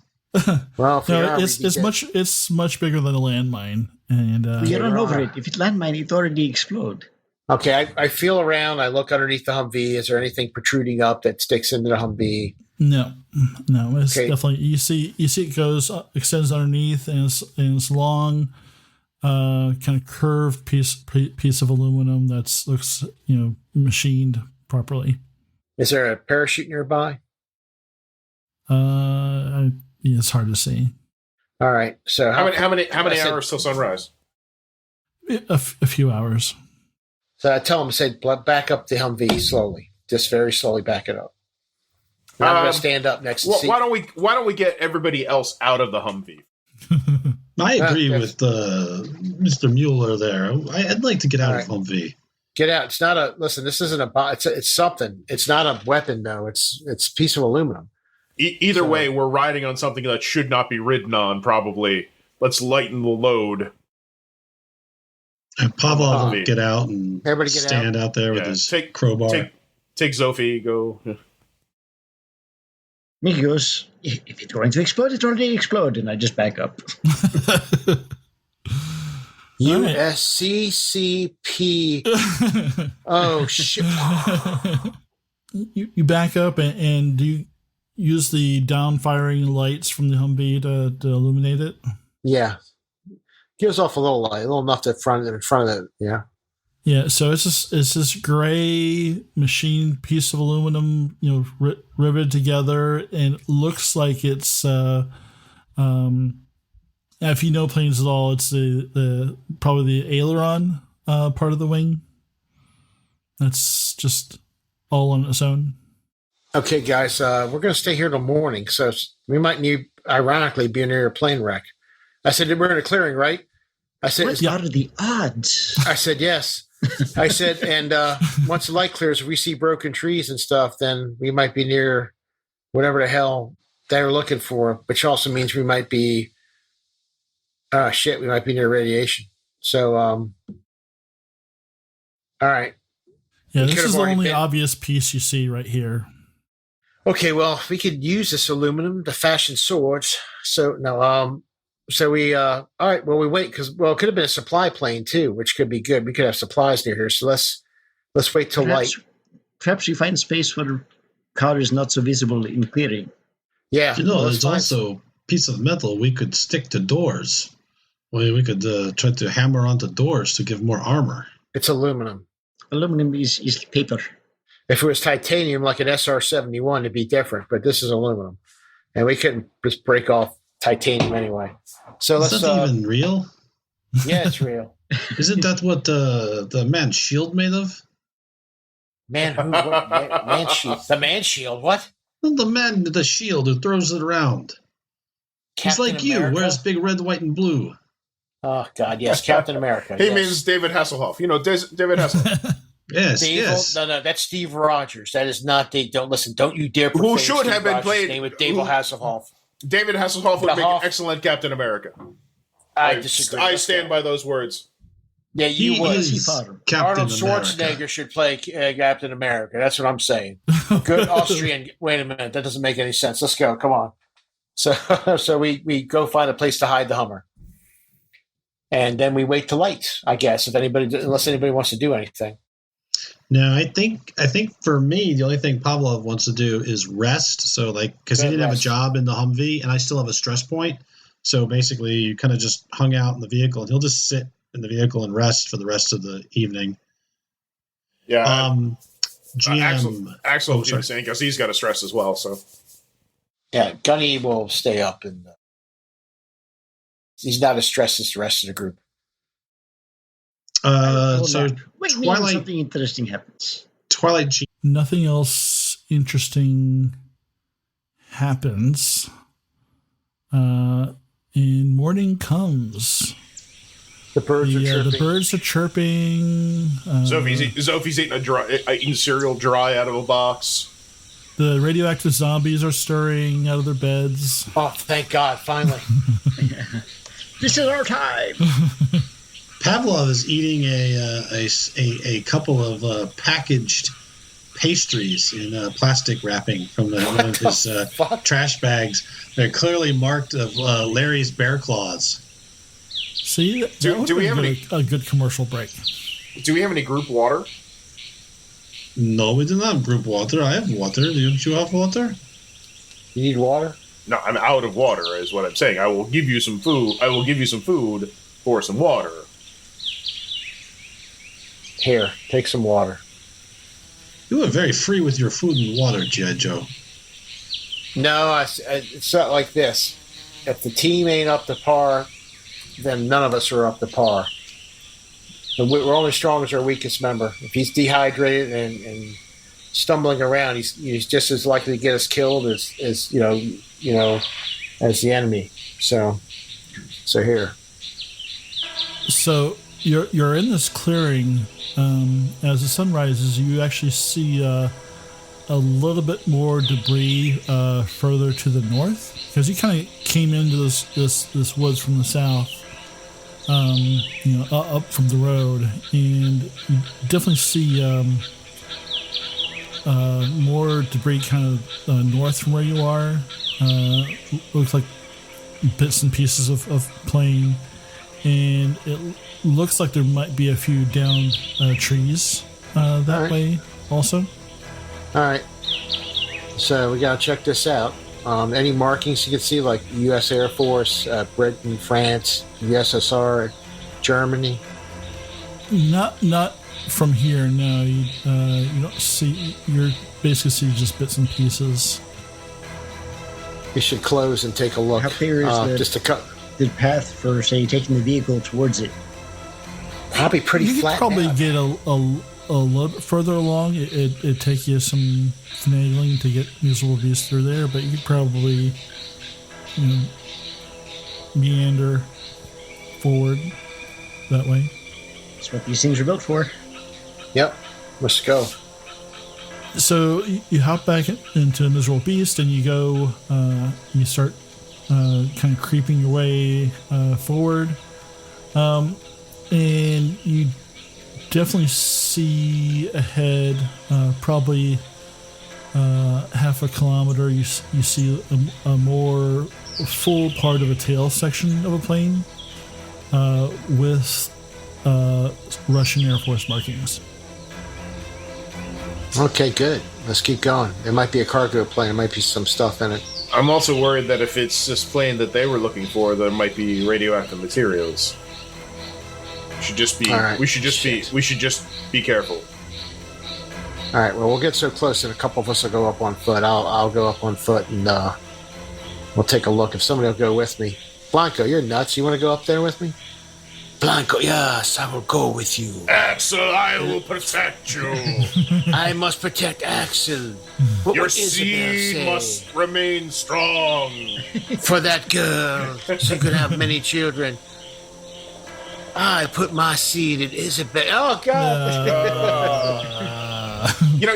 Well, it's much bigger than a landmine, and we run over it. If it's landmine, it already explode. Okay, I feel around. I look underneath the Humvee. Is there anything protruding up that sticks into the Humvee? No. It's definitely you see it extends underneath, and it's long, kind of curved piece of aluminum that looks machined properly. Is there a parachute nearby? It's hard to see. All right. So how many hours till sunrise? A few hours. So I tell him, I said, back up the Humvee slowly, just very slowly back it up. I'm going to stand up next to the seat. Why don't we get everybody else out of the Humvee? I agree with Mr. Mueller there. I'd like to get out of Humvee. Get out. It's not listen, this isn't it's something. It's not a weapon though. It's a piece of aluminum. Either way, we're riding on something that should not be ridden on, probably. Let's lighten the load. And Pavlov will get out and stand out there with his crowbar. Take Zophie, go. Mickey goes, if it's going to explode, it's already exploded. And I just back up. USCCP. Oh, shit. You back up and do you use the down-firing lights from the Humvee to illuminate it? Yeah. Gives off a little light, a little enough in front of it. Yeah. Yeah. So it's this gray machine piece of aluminum, riveted together, and it looks like it's if you know planes at all, it's the probably the aileron part of the wing. That's just all on its own. Okay, guys, we're going to stay here till morning, so we might ironically, be near a plane wreck. I said, we're in a clearing, right? I said, what are the odds? I said, yes. I said, and once the light clears, if we see broken trees and stuff, then we might be near whatever the hell they were looking for, which also means we might be, we might be near radiation. So, all right. Yeah, this is the only obvious piece you see right here. Okay, well, we could use this aluminum to fashion swords. So, no, So we all right. Well, we wait because it could have been a supply plane too, which could be good. We could have supplies near here. So let's wait till light. Perhaps we find space where the car is not so visible in clearing. Yeah, there's also a piece of metal we could stick to doors. We could try to hammer onto doors to give more armor. It's aluminum. Aluminum is paper. If it was titanium like an SR-71, it'd be different. But this is aluminum, and we couldn't just break off titanium anyway. So is that even real? Yeah, it's real. Isn't that what the man's shield made of? Man, man shield? The man shield? What? Well, the man with the shield who throws it around. Captain He's like America? you, wears big red, white, and blue. Oh God, yes, Captain America. He means David Hasselhoff. David Hasselhoff. Yes. No, that's Steve Rogers. That is not. Don't you dare. Who should Steve have been Rogers' played? Name with David Hasselhoff. David Hasselhoff would make an excellent Captain America. I disagree. I stand by those words. Yeah, you would. Captain Arnold Schwarzenegger should play Captain America. That's what I'm saying. Good Austrian. Wait a minute, that doesn't make any sense. Let's go. Come on. So we go find a place to hide the Hummer, and then we wait till light. I guess unless anybody wants to do anything. No, I think for me the only thing Pavlov wants to do is rest. So because he didn't have a job in the Humvee, and I still have a stress point. So basically, you kind of just hung out in the vehicle, and he'll just sit in the vehicle and rest for the rest of the evening. Yeah. GM Axel will do the same because he's got a stress as well. So. Yeah, Gunny will stay up, and he's not as stressed as the rest of the group. So Twilight, something interesting happens. Twilight. Nothing else interesting happens. And morning comes. The birds are chirping. The birds are chirping. Sophie's eating cereal dry out of a box. The radioactive zombies are stirring out of their beds. Oh, thank God! Finally, this is our time. Pavlov is eating a couple of packaged pastries in plastic wrapping from one of his trash bags. They're clearly marked of Larry's bear claws. See, do we have a good commercial break? Do we have any group water? No, we do not have group water. I have water. Don't you have water? You need water? No, I'm out of water, is what I'm saying. I will give you some food. I will give you some food for some water. Here, take some water. You are very free with your food and water, G.I. Joe. No, it's not like this. If the team ain't up to par, then none of us are up to par. So we're only strong as our weakest member. If he's dehydrated and stumbling around, he's just as likely to get us killed as as the enemy. So here. So you're in this clearing. As the sun rises, you actually see a little bit more debris further to the north, because you kind of came into this woods from the south. Up from the road, and you definitely see more debris kind of north from where you are. Looks like bits and pieces of plane, and it looks like there might be a few downed trees that way also. All right. So we gotta check this out. Any markings you can see, like U.S. Air Force, Britain, France, USSR, Germany? Not from here. No, you don't see. You're basically see just bits and pieces. We should close and take a look. How clear is the path for, say, taking the vehicle towards it? Probably pretty you flat. You could probably now. get a little bit further along. It'd take you some finagling to get miserable beasts through there, but you could probably meander forward that way. That's what these things are built for. Yep. Let's go. So you hop back into Miserable Beast, and you go. You start kind of creeping your way forward, and you definitely see ahead, probably half a kilometer. You see a more full part of a tail section of a plane with Russian Air Force markings. Okay, good. Let's keep going. There might be a cargo plane. There might be some stuff in it. I'm also worried that if it's this plane that they were looking for, there might be radioactive materials. We should just be. Right. We should just be careful. All right. Well, we'll get so close, and a couple of us will go up on foot. I'll go up on foot, and we'll take a look. If somebody will go with me, Blanco, you're nuts. You want to go up there with me? Blanco, yes, I will go with you. Axel, I will protect you. I must protect Axel. What Your would Isabel seed say? must remain strong. For that girl, she could have many children. I put my seed in Isabel. Oh, God.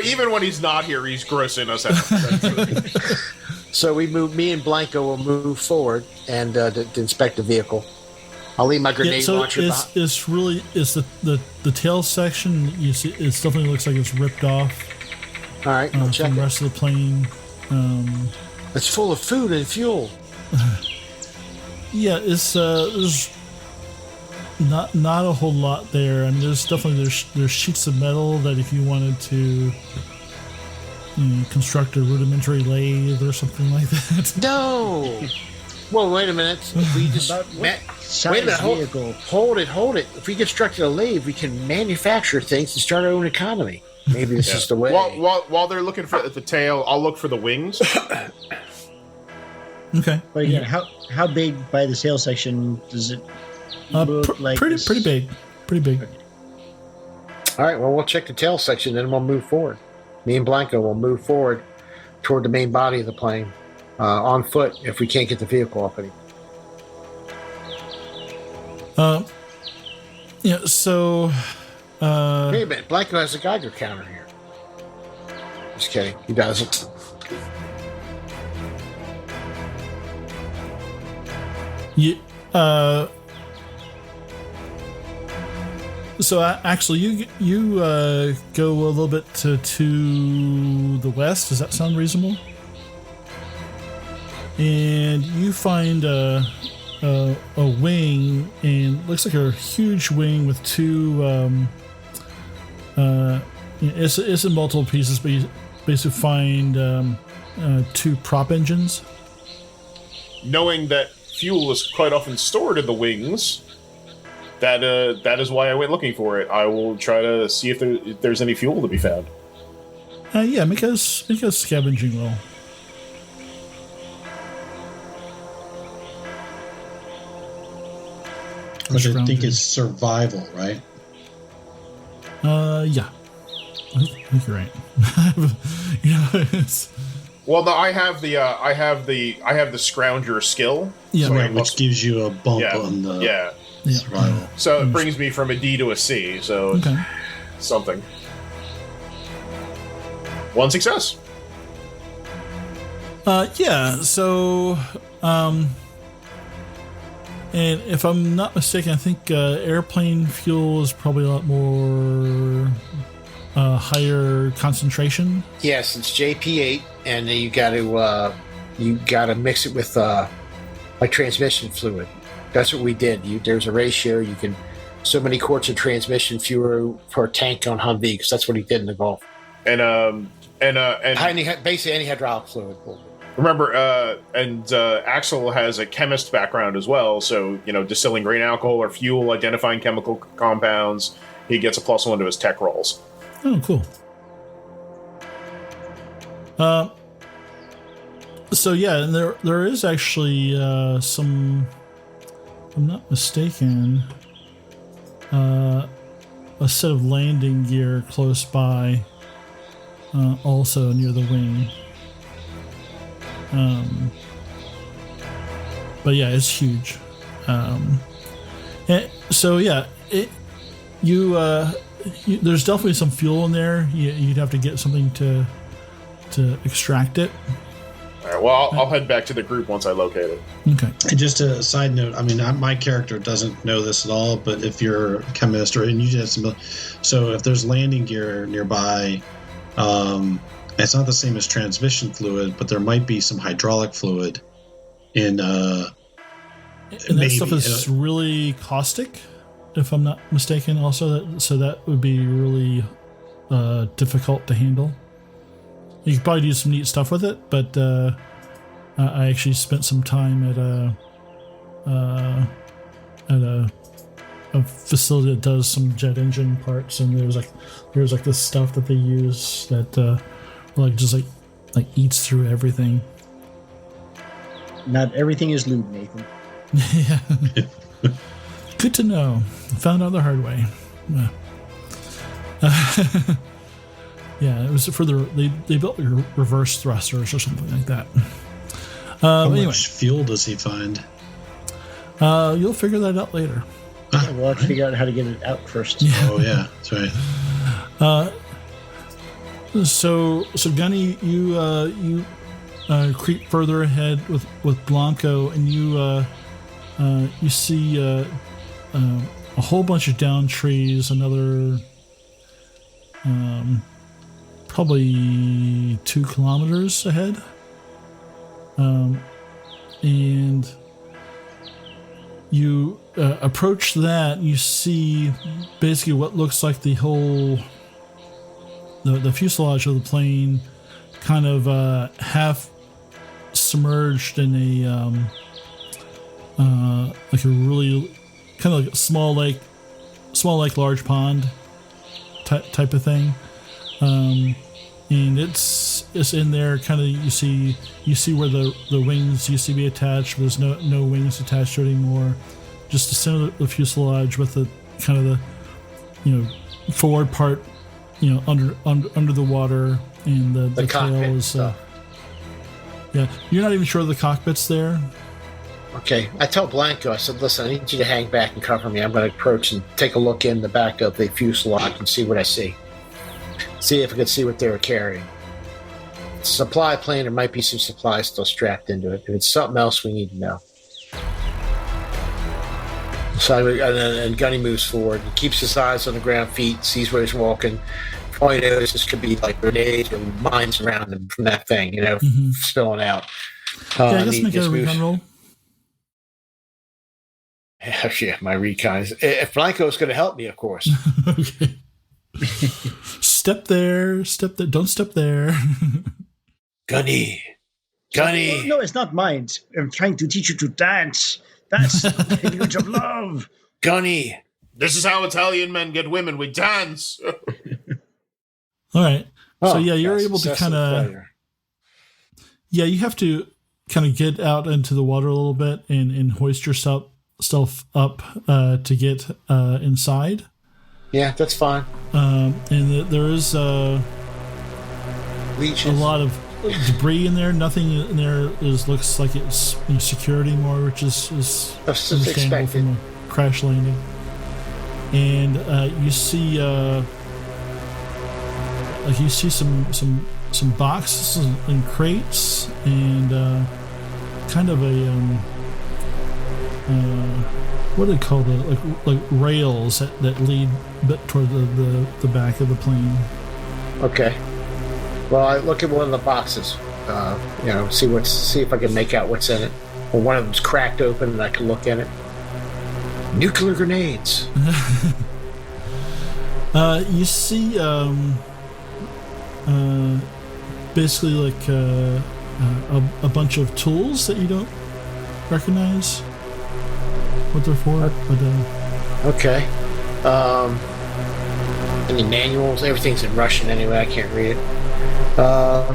Even when he's not here, he's grossing us out. So me and Blanco will move forward and to inspect the vehicle. I'll leave my grenade launcher behind. It's really the tail section. You see, it definitely looks like it's ripped off. All right, I'll check from the it. rest of the plane. It's full of food and fuel. Yeah, it's there's not a whole lot there, and there's sheets of metal that if you wanted to construct a rudimentary lathe or something like that. No. Well, wait a minute. If we just wait a minute. Hold it. If we constructed a lathe, we can manufacture things and start our own economy. Maybe this is the way. While they're looking for the tail, I'll look for the wings. Okay. But again, how big by the tail section does it look like? Pretty big. Pretty big. All right. Well, we'll check the tail section, then we'll move forward. Me and Blanco will move forward toward the main body of the plane on foot if we can't get the vehicle up anymore. Yeah. So. Wait a minute. Blanco has a Geiger counter here. Just kidding. He doesn't. So actually, you go a little bit to the west. Does that sound reasonable? And you find a wing, and looks like a huge wing with two. It's in multiple pieces, but you basically find two prop engines. Knowing that fuel is quite often stored in the wings, that is why I went looking for it. I will try to see if there's any fuel to be found. Yeah, make a scavenging roll. Which I think is survival, right? Yeah. I think you're right. It's... Well, no, I have the scrounger skill. Yeah, so right, which gives you a bump on the survival. So it brings me from a D to a C. So it's something. One success. Yeah. So, and if I'm not mistaken, I think airplane fuel is probably a lot more higher concentration. Yes, it's JP8, and you got to mix it with like transmission fluid. That's what we did. There's a ratio. You can so many quarts of transmission fuel for a tank on Humvee, because that's what he did in the Gulf. And basically any hydraulic fluid. Remember, Axel has a chemist background as well, so, distilling grain alcohol or fuel, identifying chemical compounds, he gets a +1 to his tech rolls. Oh, cool. So yeah, and there is actually some, if I'm not mistaken, a set of landing gear close by, also near the wing. But yeah, it's huge. So yeah, there's definitely some fuel in there. You'd have to get something to extract it. All right. Well, I'll head back to the group once I locate it. Okay. And just a side note, I mean, my character doesn't know this at all, but if you're a chemist and you have some, so if there's landing gear nearby, it's not the same as transmission fluid, but there might be some hydraulic fluid And that stuff is really caustic, if I'm not mistaken. Also, so that would be really difficult to handle. You could probably do some neat stuff with it, but I actually spent some time at a facility that does some jet engine parts, and there's like this stuff that they use that like eats through everything. Not everything is lube, Nathan. Yeah. Good to know. Found out the hard way. Yeah. Yeah, it was for they built reverse thrusters or something like that. How anyway, much fuel does he find? You'll figure that out later. We'll have to figure out how to get it out first. Yeah. Oh yeah, that's right. So Gunny, you creep further ahead with Blanco, and you see a whole bunch of down trees. Another probably 2 kilometers ahead, and you approach that. You see basically what looks like the whole the fuselage of the plane kind of half submerged in a like a really kind of like a small lake, large pond type of thing, and it's in there. Kind of you see where the wings used to be attached. There's no wings attached to it anymore. Just the center of the fuselage with the kind of the forward part under the water, and the tail is yeah. You're not even sure the cockpit's there. Okay, I tell Blanco, I said, listen, I need you to hang back and cover me. I'm going to approach and take a look in the back of the fuselage and see what I see. See if I can see what they were carrying. It's a supply plane, there might be some supplies still strapped into it. If it's something else, we need to know. So and Gunny moves forward and keeps his eyes on the ground, feet, sees where he's walking. All he knows this could be like grenades or mines around him from that thing, spilling out. Yeah, just make a recon roll. Yeah, my recon is. If Blanco's going to help me, of course. Okay. Step there. Don't step there. Gunny. No, it's not mine. I'm trying to teach you to dance. That's the language of love. Gunny. This is how Italian men get women. We dance. All right. So yeah, you're able to kind of. Yeah, you have to kind of get out into the water a little bit and hoist yourself up to get inside. Yeah, that's fine. And there is Leeches. a lot of debris in there. Nothing in there looks like it's secure anymore, which is understandable expected from a crash landing. And you see some boxes and crates and kind of a what do they call like rails that lead toward the back of the plane. Okay. Well, I look at one of the boxes. See if I can make out what's in it. Or one of them's cracked open and I can look in it. Nuclear grenades. You see, basically like a bunch of tools that you don't recognize what they're for. But okay. Any manuals? Everything's in Russian anyway. I can't read it.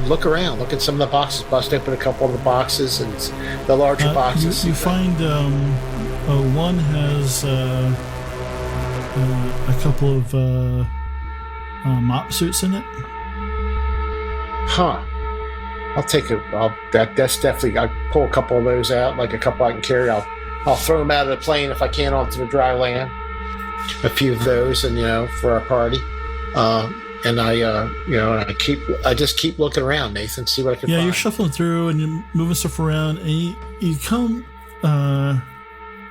Look around. Look at some of the boxes. Bust open a couple of the boxes and the larger boxes. You find one has a couple of mop suits in it. Huh. I'll take it. That's definitely. I'll pull a couple of those out, like a couple I can carry. I'll throw them out of the plane if I can onto the dry land. A few of those, and for our party. And I just keep looking around, Nathan, see what I can find. Yeah, you're shuffling through and you're moving stuff around, and you come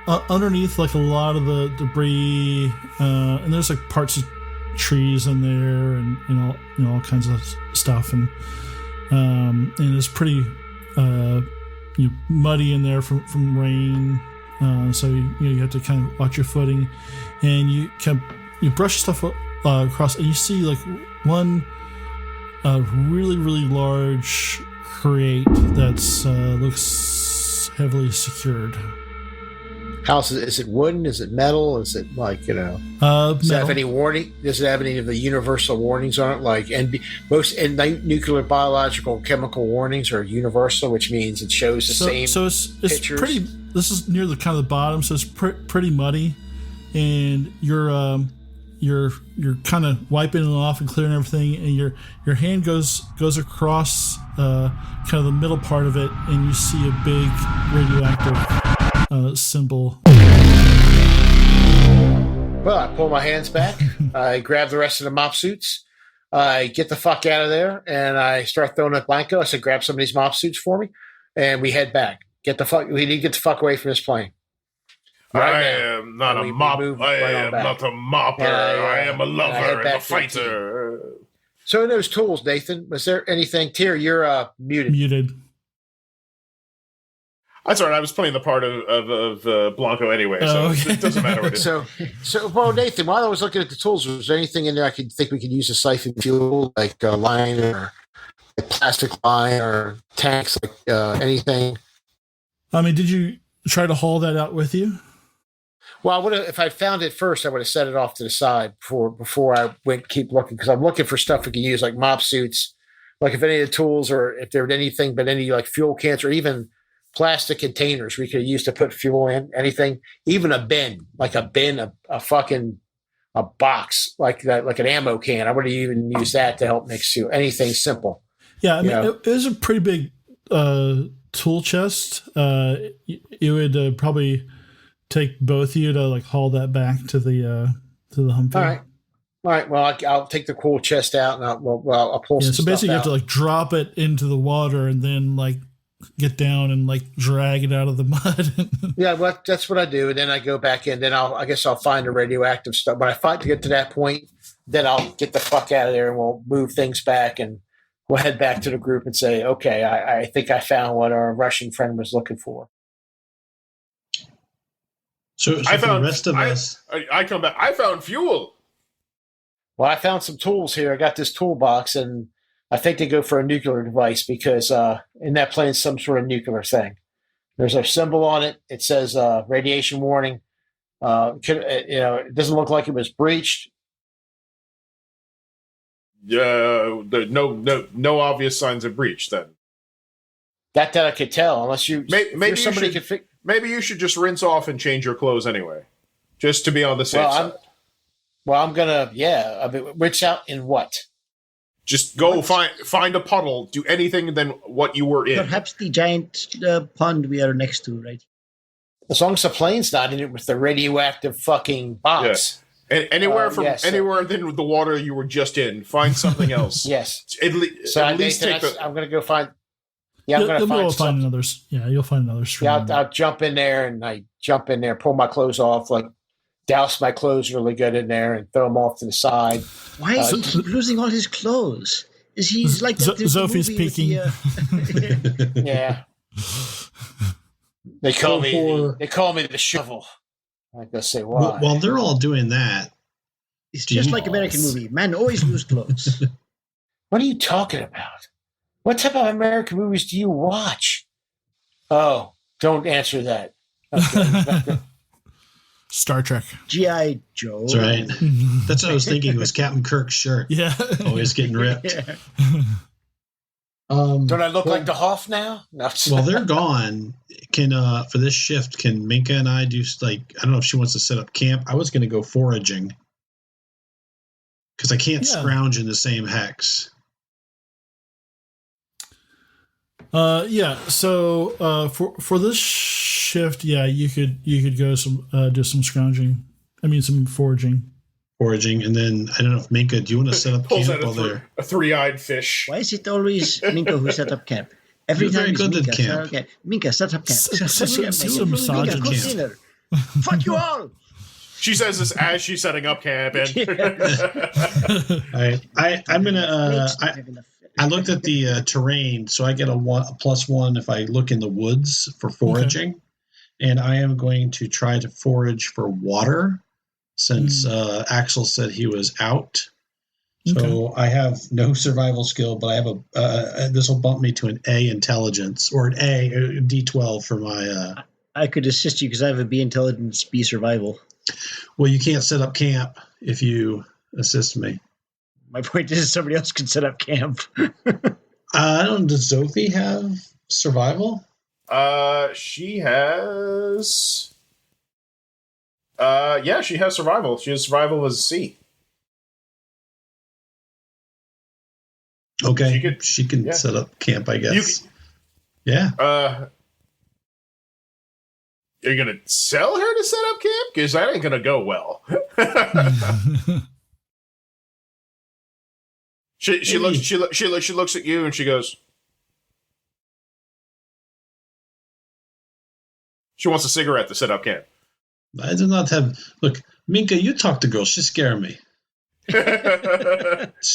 underneath like a lot of the debris, and there's like parts of trees in there, and all kinds of stuff, and it's pretty muddy in there from rain. So you have to kind of watch your footing, and you brush stuff across, and you see like one really really large crate that's looks heavily secured. House, is it wooden? Is it metal? Is it like, does it have any warning? Does it have any of the universal warnings on it? Like, and most nuclear, biological, chemical warnings are universal, which means it shows the same. So it's pictures. Pretty. This is near the kind of the bottom, so it's pretty muddy, and you're kind of wiping it off and clearing everything, and your hand goes across kind of the middle part of it, and you see a big radioactive symbol. Well, I pull my hands back. I grab the rest of the mop suits. I get the fuck out of there, and I start throwing at Blanco. I said, "Grab some of these mop suits for me," and we head back. We need to get the fuck away from this plane. I am not a mop. I am not a mopper. I am a lover and a fighter. So in those tools, Nathan, was there anything? Tyr, you're muted. That's all right. I was playing the part of Blanco anyway, so okay. It doesn't matter what it is. So, well, Nathan, while I was looking at the tools, was there anything in there I think we could use to siphon fuel, like a line or a plastic line or tanks, like anything? I mean, did you try to haul that out with you? Well, I would have, if I found it first, I would have set it off to the side before I went keep looking, because I'm looking for stuff we can use, like mop suits, like if any of the tools, or if there were anything but any like fuel cans or even plastic containers we could use to put fuel in, anything, even a bin, a fucking box like that, like an ammo can. I would have even used that to help mix fuel. Anything simple. Yeah, I mean, it was a pretty big tool chest. It would probably take both of you to like haul that back to the Humvee. All right. Well, I'll take the cool chest out and I'll pull some stuff out. So basically, you have to like drop it into the water and then like get down and like drag it out of the mud. Yeah, well, that's what I do, and then I go back in. Then I guess I'll find the radioactive stuff. When I fight to get to that point, then I'll get the fuck out of there, and we'll move things back, and we'll head back to the group and say, okay, I think I found what our Russian friend was looking for. So I found the rest of us. I come back. I found fuel. Well, I found some tools here. I got this toolbox, and I think they go for a nuclear device because in that plane, some sort of nuclear thing. There's a symbol on it. It says radiation warning. It doesn't look like it was breached. Yeah, no obvious signs of breach. Then that I could tell, unless you maybe somebody could. Maybe you should just rinse off and change your clothes anyway, just to be on the safe side. I'm gonna. Yeah, I mean, rinse out in what? Just go find a puddle, do anything than what you were in. Perhaps the giant pond we are next to, right? As long as the plane's not in it with the radioactive fucking box. Yeah. Anywhere than the water you were just in, find something else. Yes. At least I'm going to go find. Yeah, I'm going to find another. Yeah, you'll find another stream. Yeah, I'll jump in there and pull my clothes off, like douse my clothes really good in there and throw them off to the side. Why is he losing all his clothes? Is he like that? Sophie's peeking. Yeah. They call me the shovel. I gotta say why. While they're all doing that, it's just like American movie. Man always lose clothes. What are you talking about? What type of American movies do you watch? Oh, don't answer that. Okay. Star Trek. G.I. Joe. That's right. That's what I was thinking. It was Captain Kirk's shirt. Yeah. Always getting ripped. Yeah. Don't I look like the Hoff now? No. While they're gone, for this shift, can Minka and I do, like, I don't know if she wants to set up camp. I was going to go foraging because I can't scrounge in the same hex. So for this shift, you could go do some scrounging. I mean, some foraging. And then I don't know if Minka, do you want to set up camp while there? A three-eyed fish. Why is it always Minka who set up camp? Every You're time very good at camp. Okay. Minka, set up camp. Massage camp. Fuck you all. She says this as she's setting up camp. And I'm gonna. I looked at the terrain, so I get a +1 if I look in the woods for foraging. Okay. And I am going to try to forage for water since Axel said he was out. So I have no survival skill, but I have this will bump me to an A intelligence or a D12 for my. I could assist you because I have a B intelligence, B survival. Well, you can't set up camp if you assist me. My point is somebody else can set up camp. Does Sophie have survival? She has. Yeah, she has survival. She has survival as C. Okay, she can set up camp, I guess. Yeah. Are you gonna sell her to set up camp? Because that ain't gonna go well. She looks at you and she goes. She wants a cigarette to set up camp. I do not have. Look, Minka, you talk to girls. She scare me. She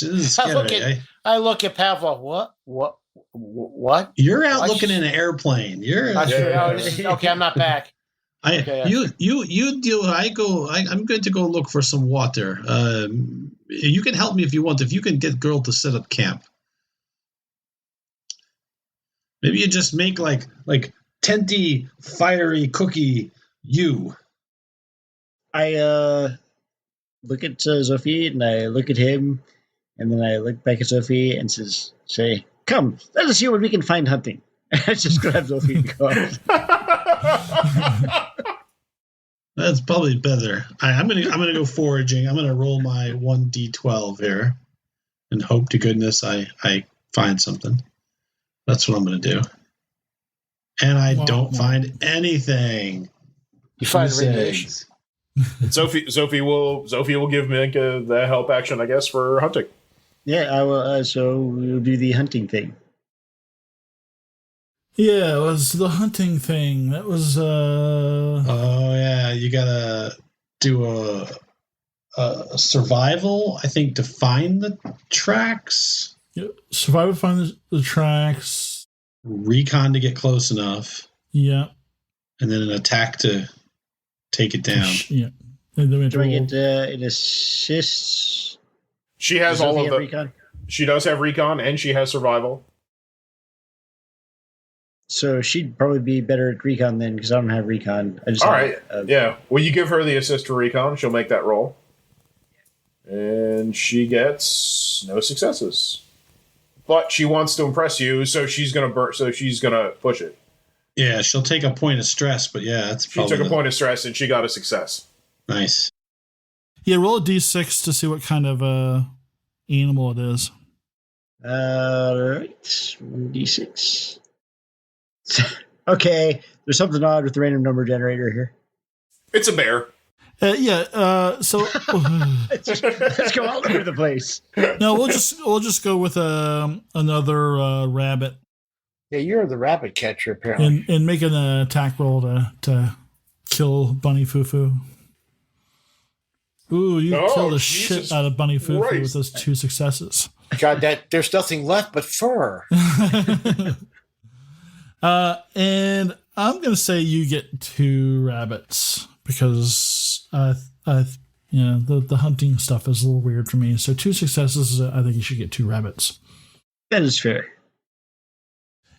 doesn't scare me. I look at Pavlov. What? You're out looking in an airplane. You're okay. I'm not back. You deal. I'm going to go look for some water. You can help me if you want. If you can get girl to set up camp, maybe you just make like tenty fiery cookie. You. I look at Sophie and I look at him, and then I look back at Sophie and say, "Come, let us see what we can find hunting." I just grab Sophie and go. That's probably better. I'm gonna go foraging. I'm gonna roll my 1d12 here, and hope to goodness I find something. That's what I'm gonna do. And I don't find anything. You find radiation. Sophie will give Minka the help action, I guess, for hunting. Yeah, I will. So we'll do the hunting thing. Yeah, it was the hunting thing. That was. Oh yeah, you gotta do a survival. I think to find the tracks. Yeah, survival to find the tracks. Recon to get close enough. Yeah. And then an attack to take it down. Yeah. And then do I get it assists? She has all of the recon? She does have recon and she has survival. So she'd probably be better at recon then because I don't have recon. I just all right. Yeah. Well, you give her the assist for recon. She'll make that roll. And she gets no successes. But she wants to impress you, so she's gonna push it. Yeah, she'll take a point of stress, but yeah, that's she took a point of stress and she got a success. Nice. Yeah, roll a d6 to see what kind of animal it is. All right, 1d6. Okay, there's something odd with the random number generator here. It's a bear. So let's go all over the place. No, we'll just go with another rabbit. Yeah, you're the rabbit catcher apparently. And make an attack roll to kill Bunny Fufu. Ooh, you killed the shit out of Bunny Fufu with those 2 successes. God, there's nothing left but fur. And I'm gonna say you get 2 rabbits because the hunting stuff is a little weird for me. So 2 successes, I think you should get 2 rabbits. That is fair.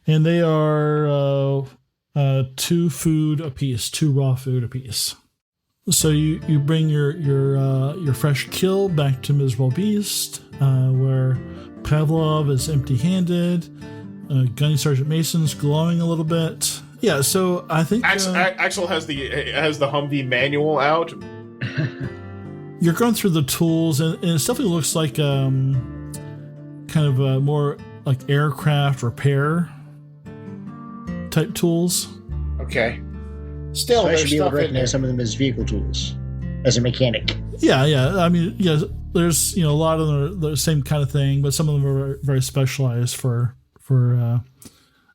And they are 2 food apiece, 2 raw food apiece. So you bring your fresh kill back to Miserable Beast, where Pavlov is empty-handed. Gunny Sergeant Mason's glowing a little bit. Yeah, so I think Axel has the Humvee manual out. You're going through the tools, and it definitely looks like kind of a more like aircraft repair type tools. Okay. Still, so I there's should be able stuff to in there. recognize some of them as vehicle tools, as a mechanic. Yeah. I mean, yeah. There's a lot of them are the same kind of thing, but some of them are very specialized for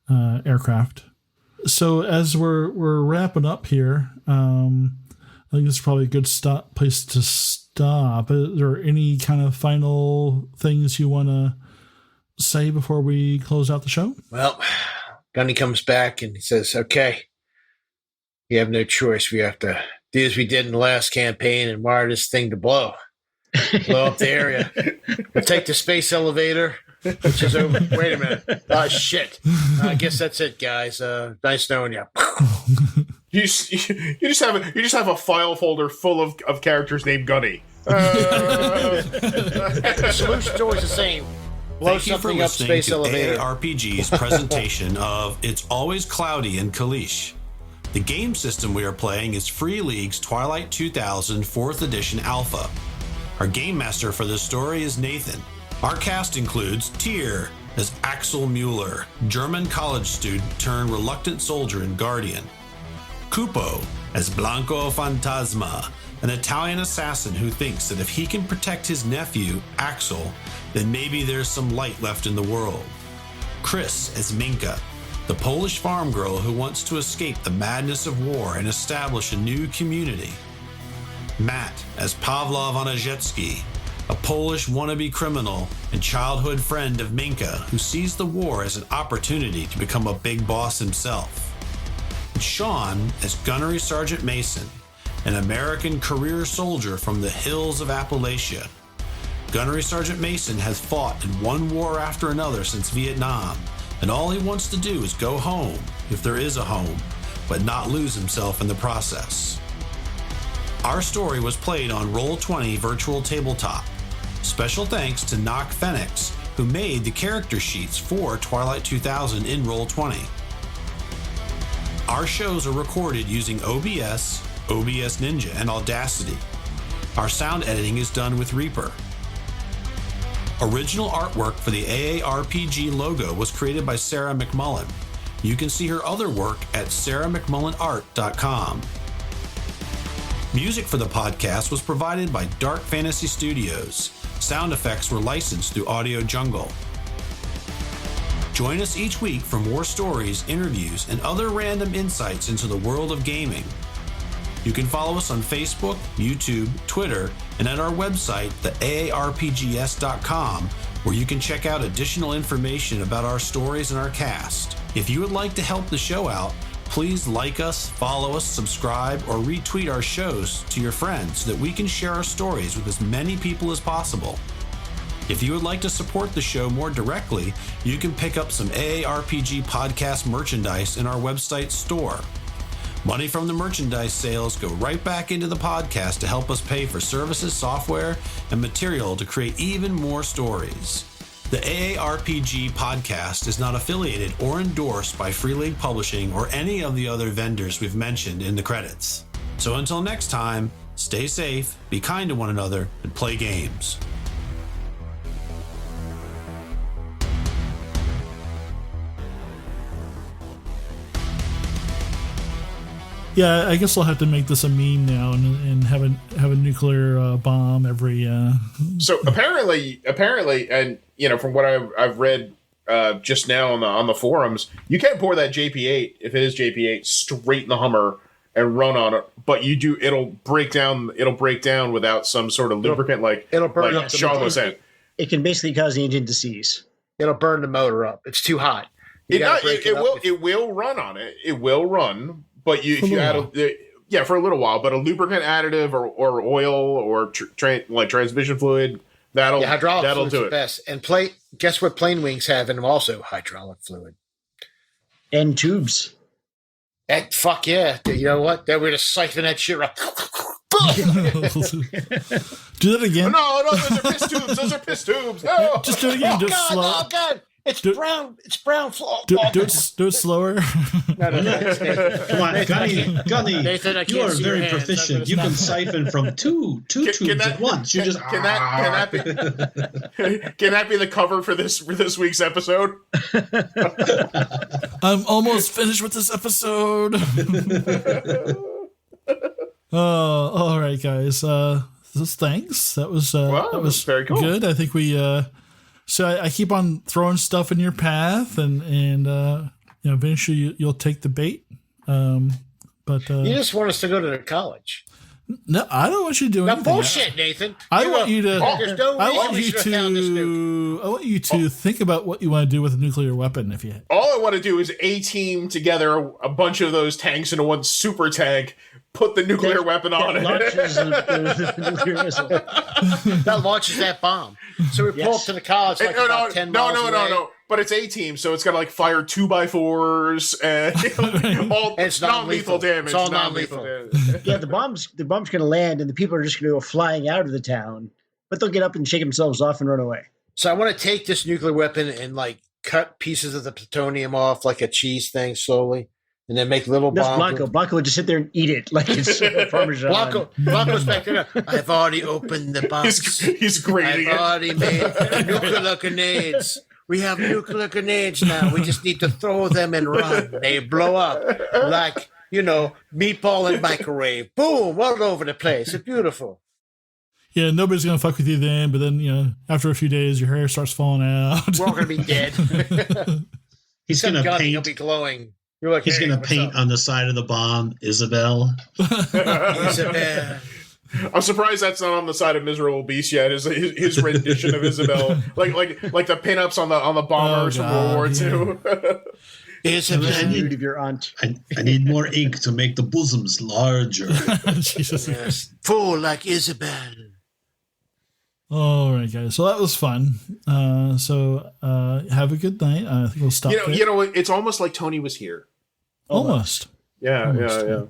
aircraft. So as we're wrapping up here, I think this is probably a good place to stop. Are there any kind of final things you want to say before we close out the show? Well, Gunny comes back and he says, okay, we have no choice. We have to do as we did in the last campaign and wire this thing to blow up the area. We'll take the space elevator, which is over. Wait a minute. Oh, shit. I guess that's it, guys. Nice knowing you. You just have a file folder full of characters named Gunny. The solution's always the same. Blow Thank you for something up listening space to elevator. AARPG's presentation of It's Always Cloudy in Kalisz. The game system we are playing is Free League's Twilight 2000 4th Edition Alpha. Our game master for this story is Nathan. Our cast includes Tyr as Axel Mueller, German college student turned reluctant soldier and guardian. Kupo as Blanco Fantasma, an Italian assassin who thinks that if he can protect his nephew, Axel, then maybe there's some light left in the world. Chris as Minka, the Polish farm girl who wants to escape the madness of war and establish a new community. Matt as Pawlaw Wojciechowski, a Polish wannabe criminal and childhood friend of Minka who sees the war as an opportunity to become a big boss himself. And Sean as Gunnery Sergeant Mason, an American career soldier from the hills of Appalachia. Gunnery Sergeant Mason has fought in one war after another since Vietnam, and all he wants to do is go home, if there is a home, but not lose himself in the process. Our story was played on Roll20 Virtual Tabletop. Special thanks to Knock Phoenix, who made the character sheets for Twilight 2000 in Roll20. Our shows are recorded using OBS, OBS Ninja, and Audacity. Our sound editing is done with Reaper. Original artwork for the AARPG logo was created by Sarah McMullen. You can see her other work at sarahmcmullenart.com. Music for the podcast was provided by Dark Fantasy Studios. Sound effects were licensed through Audio Jungle. Join us each week for more stories, interviews, and other random insights into the world of gaming. You can follow us on Facebook, YouTube, Twitter, and at our website, theaarpgs.com, where you can check out additional information about our stories and our cast. If you would like to help the show out, please like us, follow us, subscribe, or retweet our shows to your friends so that we can share our stories with as many people as possible. If you would like to support the show more directly, you can pick up some AARPG podcast merchandise in our website store. Money from the merchandise sales go right back into the podcast to help us pay for services, software, and material to create even more stories. The AARPG podcast is not affiliated or endorsed by Free League Publishing or any of the other vendors we've mentioned in the credits. So until next time, stay safe, be kind to one another, and play games. Yeah, I guess I'll have to make this a meme now and have a nuclear bomb every. So apparently, and from what I've read just now on the forums, you can't pour that JP8 if it is JP8 straight in the Hummer and run on it, but it'll break down without some sort of lubricant it'll burn like up Sean was saying. It can basically cause an engine to seize. It'll burn the motor up. It's too hot. It will run on it. It will run. But if you add for a little while, but a lubricant additive or oil or transmission fluid, that'll do it. Best. And guess what plane wings have in them also? Hydraulic fluid. And tubes. Fuck yeah. You know what? Then we're just siphon that shit up. Do that again. No, those are piss tubes. Those are piss tubes. No. Just do it again. Do it slow. Oh, God. It's brown. It's brown. Do it slower. No. Come on, Gunny, Nathan, you are very proficient. You can siphon from two tubes at once. You just can that be the cover for this week's episode? I'm almost finished with this episode. All right, guys. Thanks. That was very cool. Good. I think we. So I keep on throwing stuff in your path, and eventually you'll take the bait. But you just want us to go to college. No, I don't want you to do Now, anything. bullshit, Nathan. I want you to. There's no I reason want we you should have found this nuke. to. I want you to think about what you want to do with a nuclear weapon. If you. All I want to do is A-team together a bunch of those tanks into one super tank, put the nuclear weapon on it. Launches the nuclear missile. That launches that bomb. So we pull up to the college like about 10 miles away. No. But it's A-team, so it's got to like fire 2x4s and all It's non-lethal non-lethal. damage. It's all non-lethal non-lethal. damage. Yeah, the bomb's going to land, and the people are just going to go flying out of the town. But they'll get up and shake themselves off and run away. So I want to take this nuclear weapon and like cut pieces of the plutonium off like a cheese thing slowly, and then make little That's bombs. Blanco. Blanco would just sit there and eat it like it's Parmesan. Blanco's back there. I've already opened the box. He's grating I've it. already made nuclear grenades. We have nuclear grenades now. We just need to throw them and run. They blow up like, meatball in microwave. Boom, all over the place. It's beautiful. Yeah, nobody's gonna fuck with you then. But then, after a few days, your hair starts falling out. We're all going to be dead. He's going to He'll paint. be glowing. You're like, He's hey, going to what's paint up? on the side of the bomb, Isabel. Isabel. I'm surprised that's not on the side of Miserable Beast yet. His rendition of Isabel, like the pinups on the bombers from World War II. Isabel. The nude of your aunt. I need more ink to make the bosoms larger. Jesus. Yes. Full like Isabel. All right, guys. So that was fun. So have a good night. I think we'll stop. there. It's almost like Tony was here. Almost. Yeah.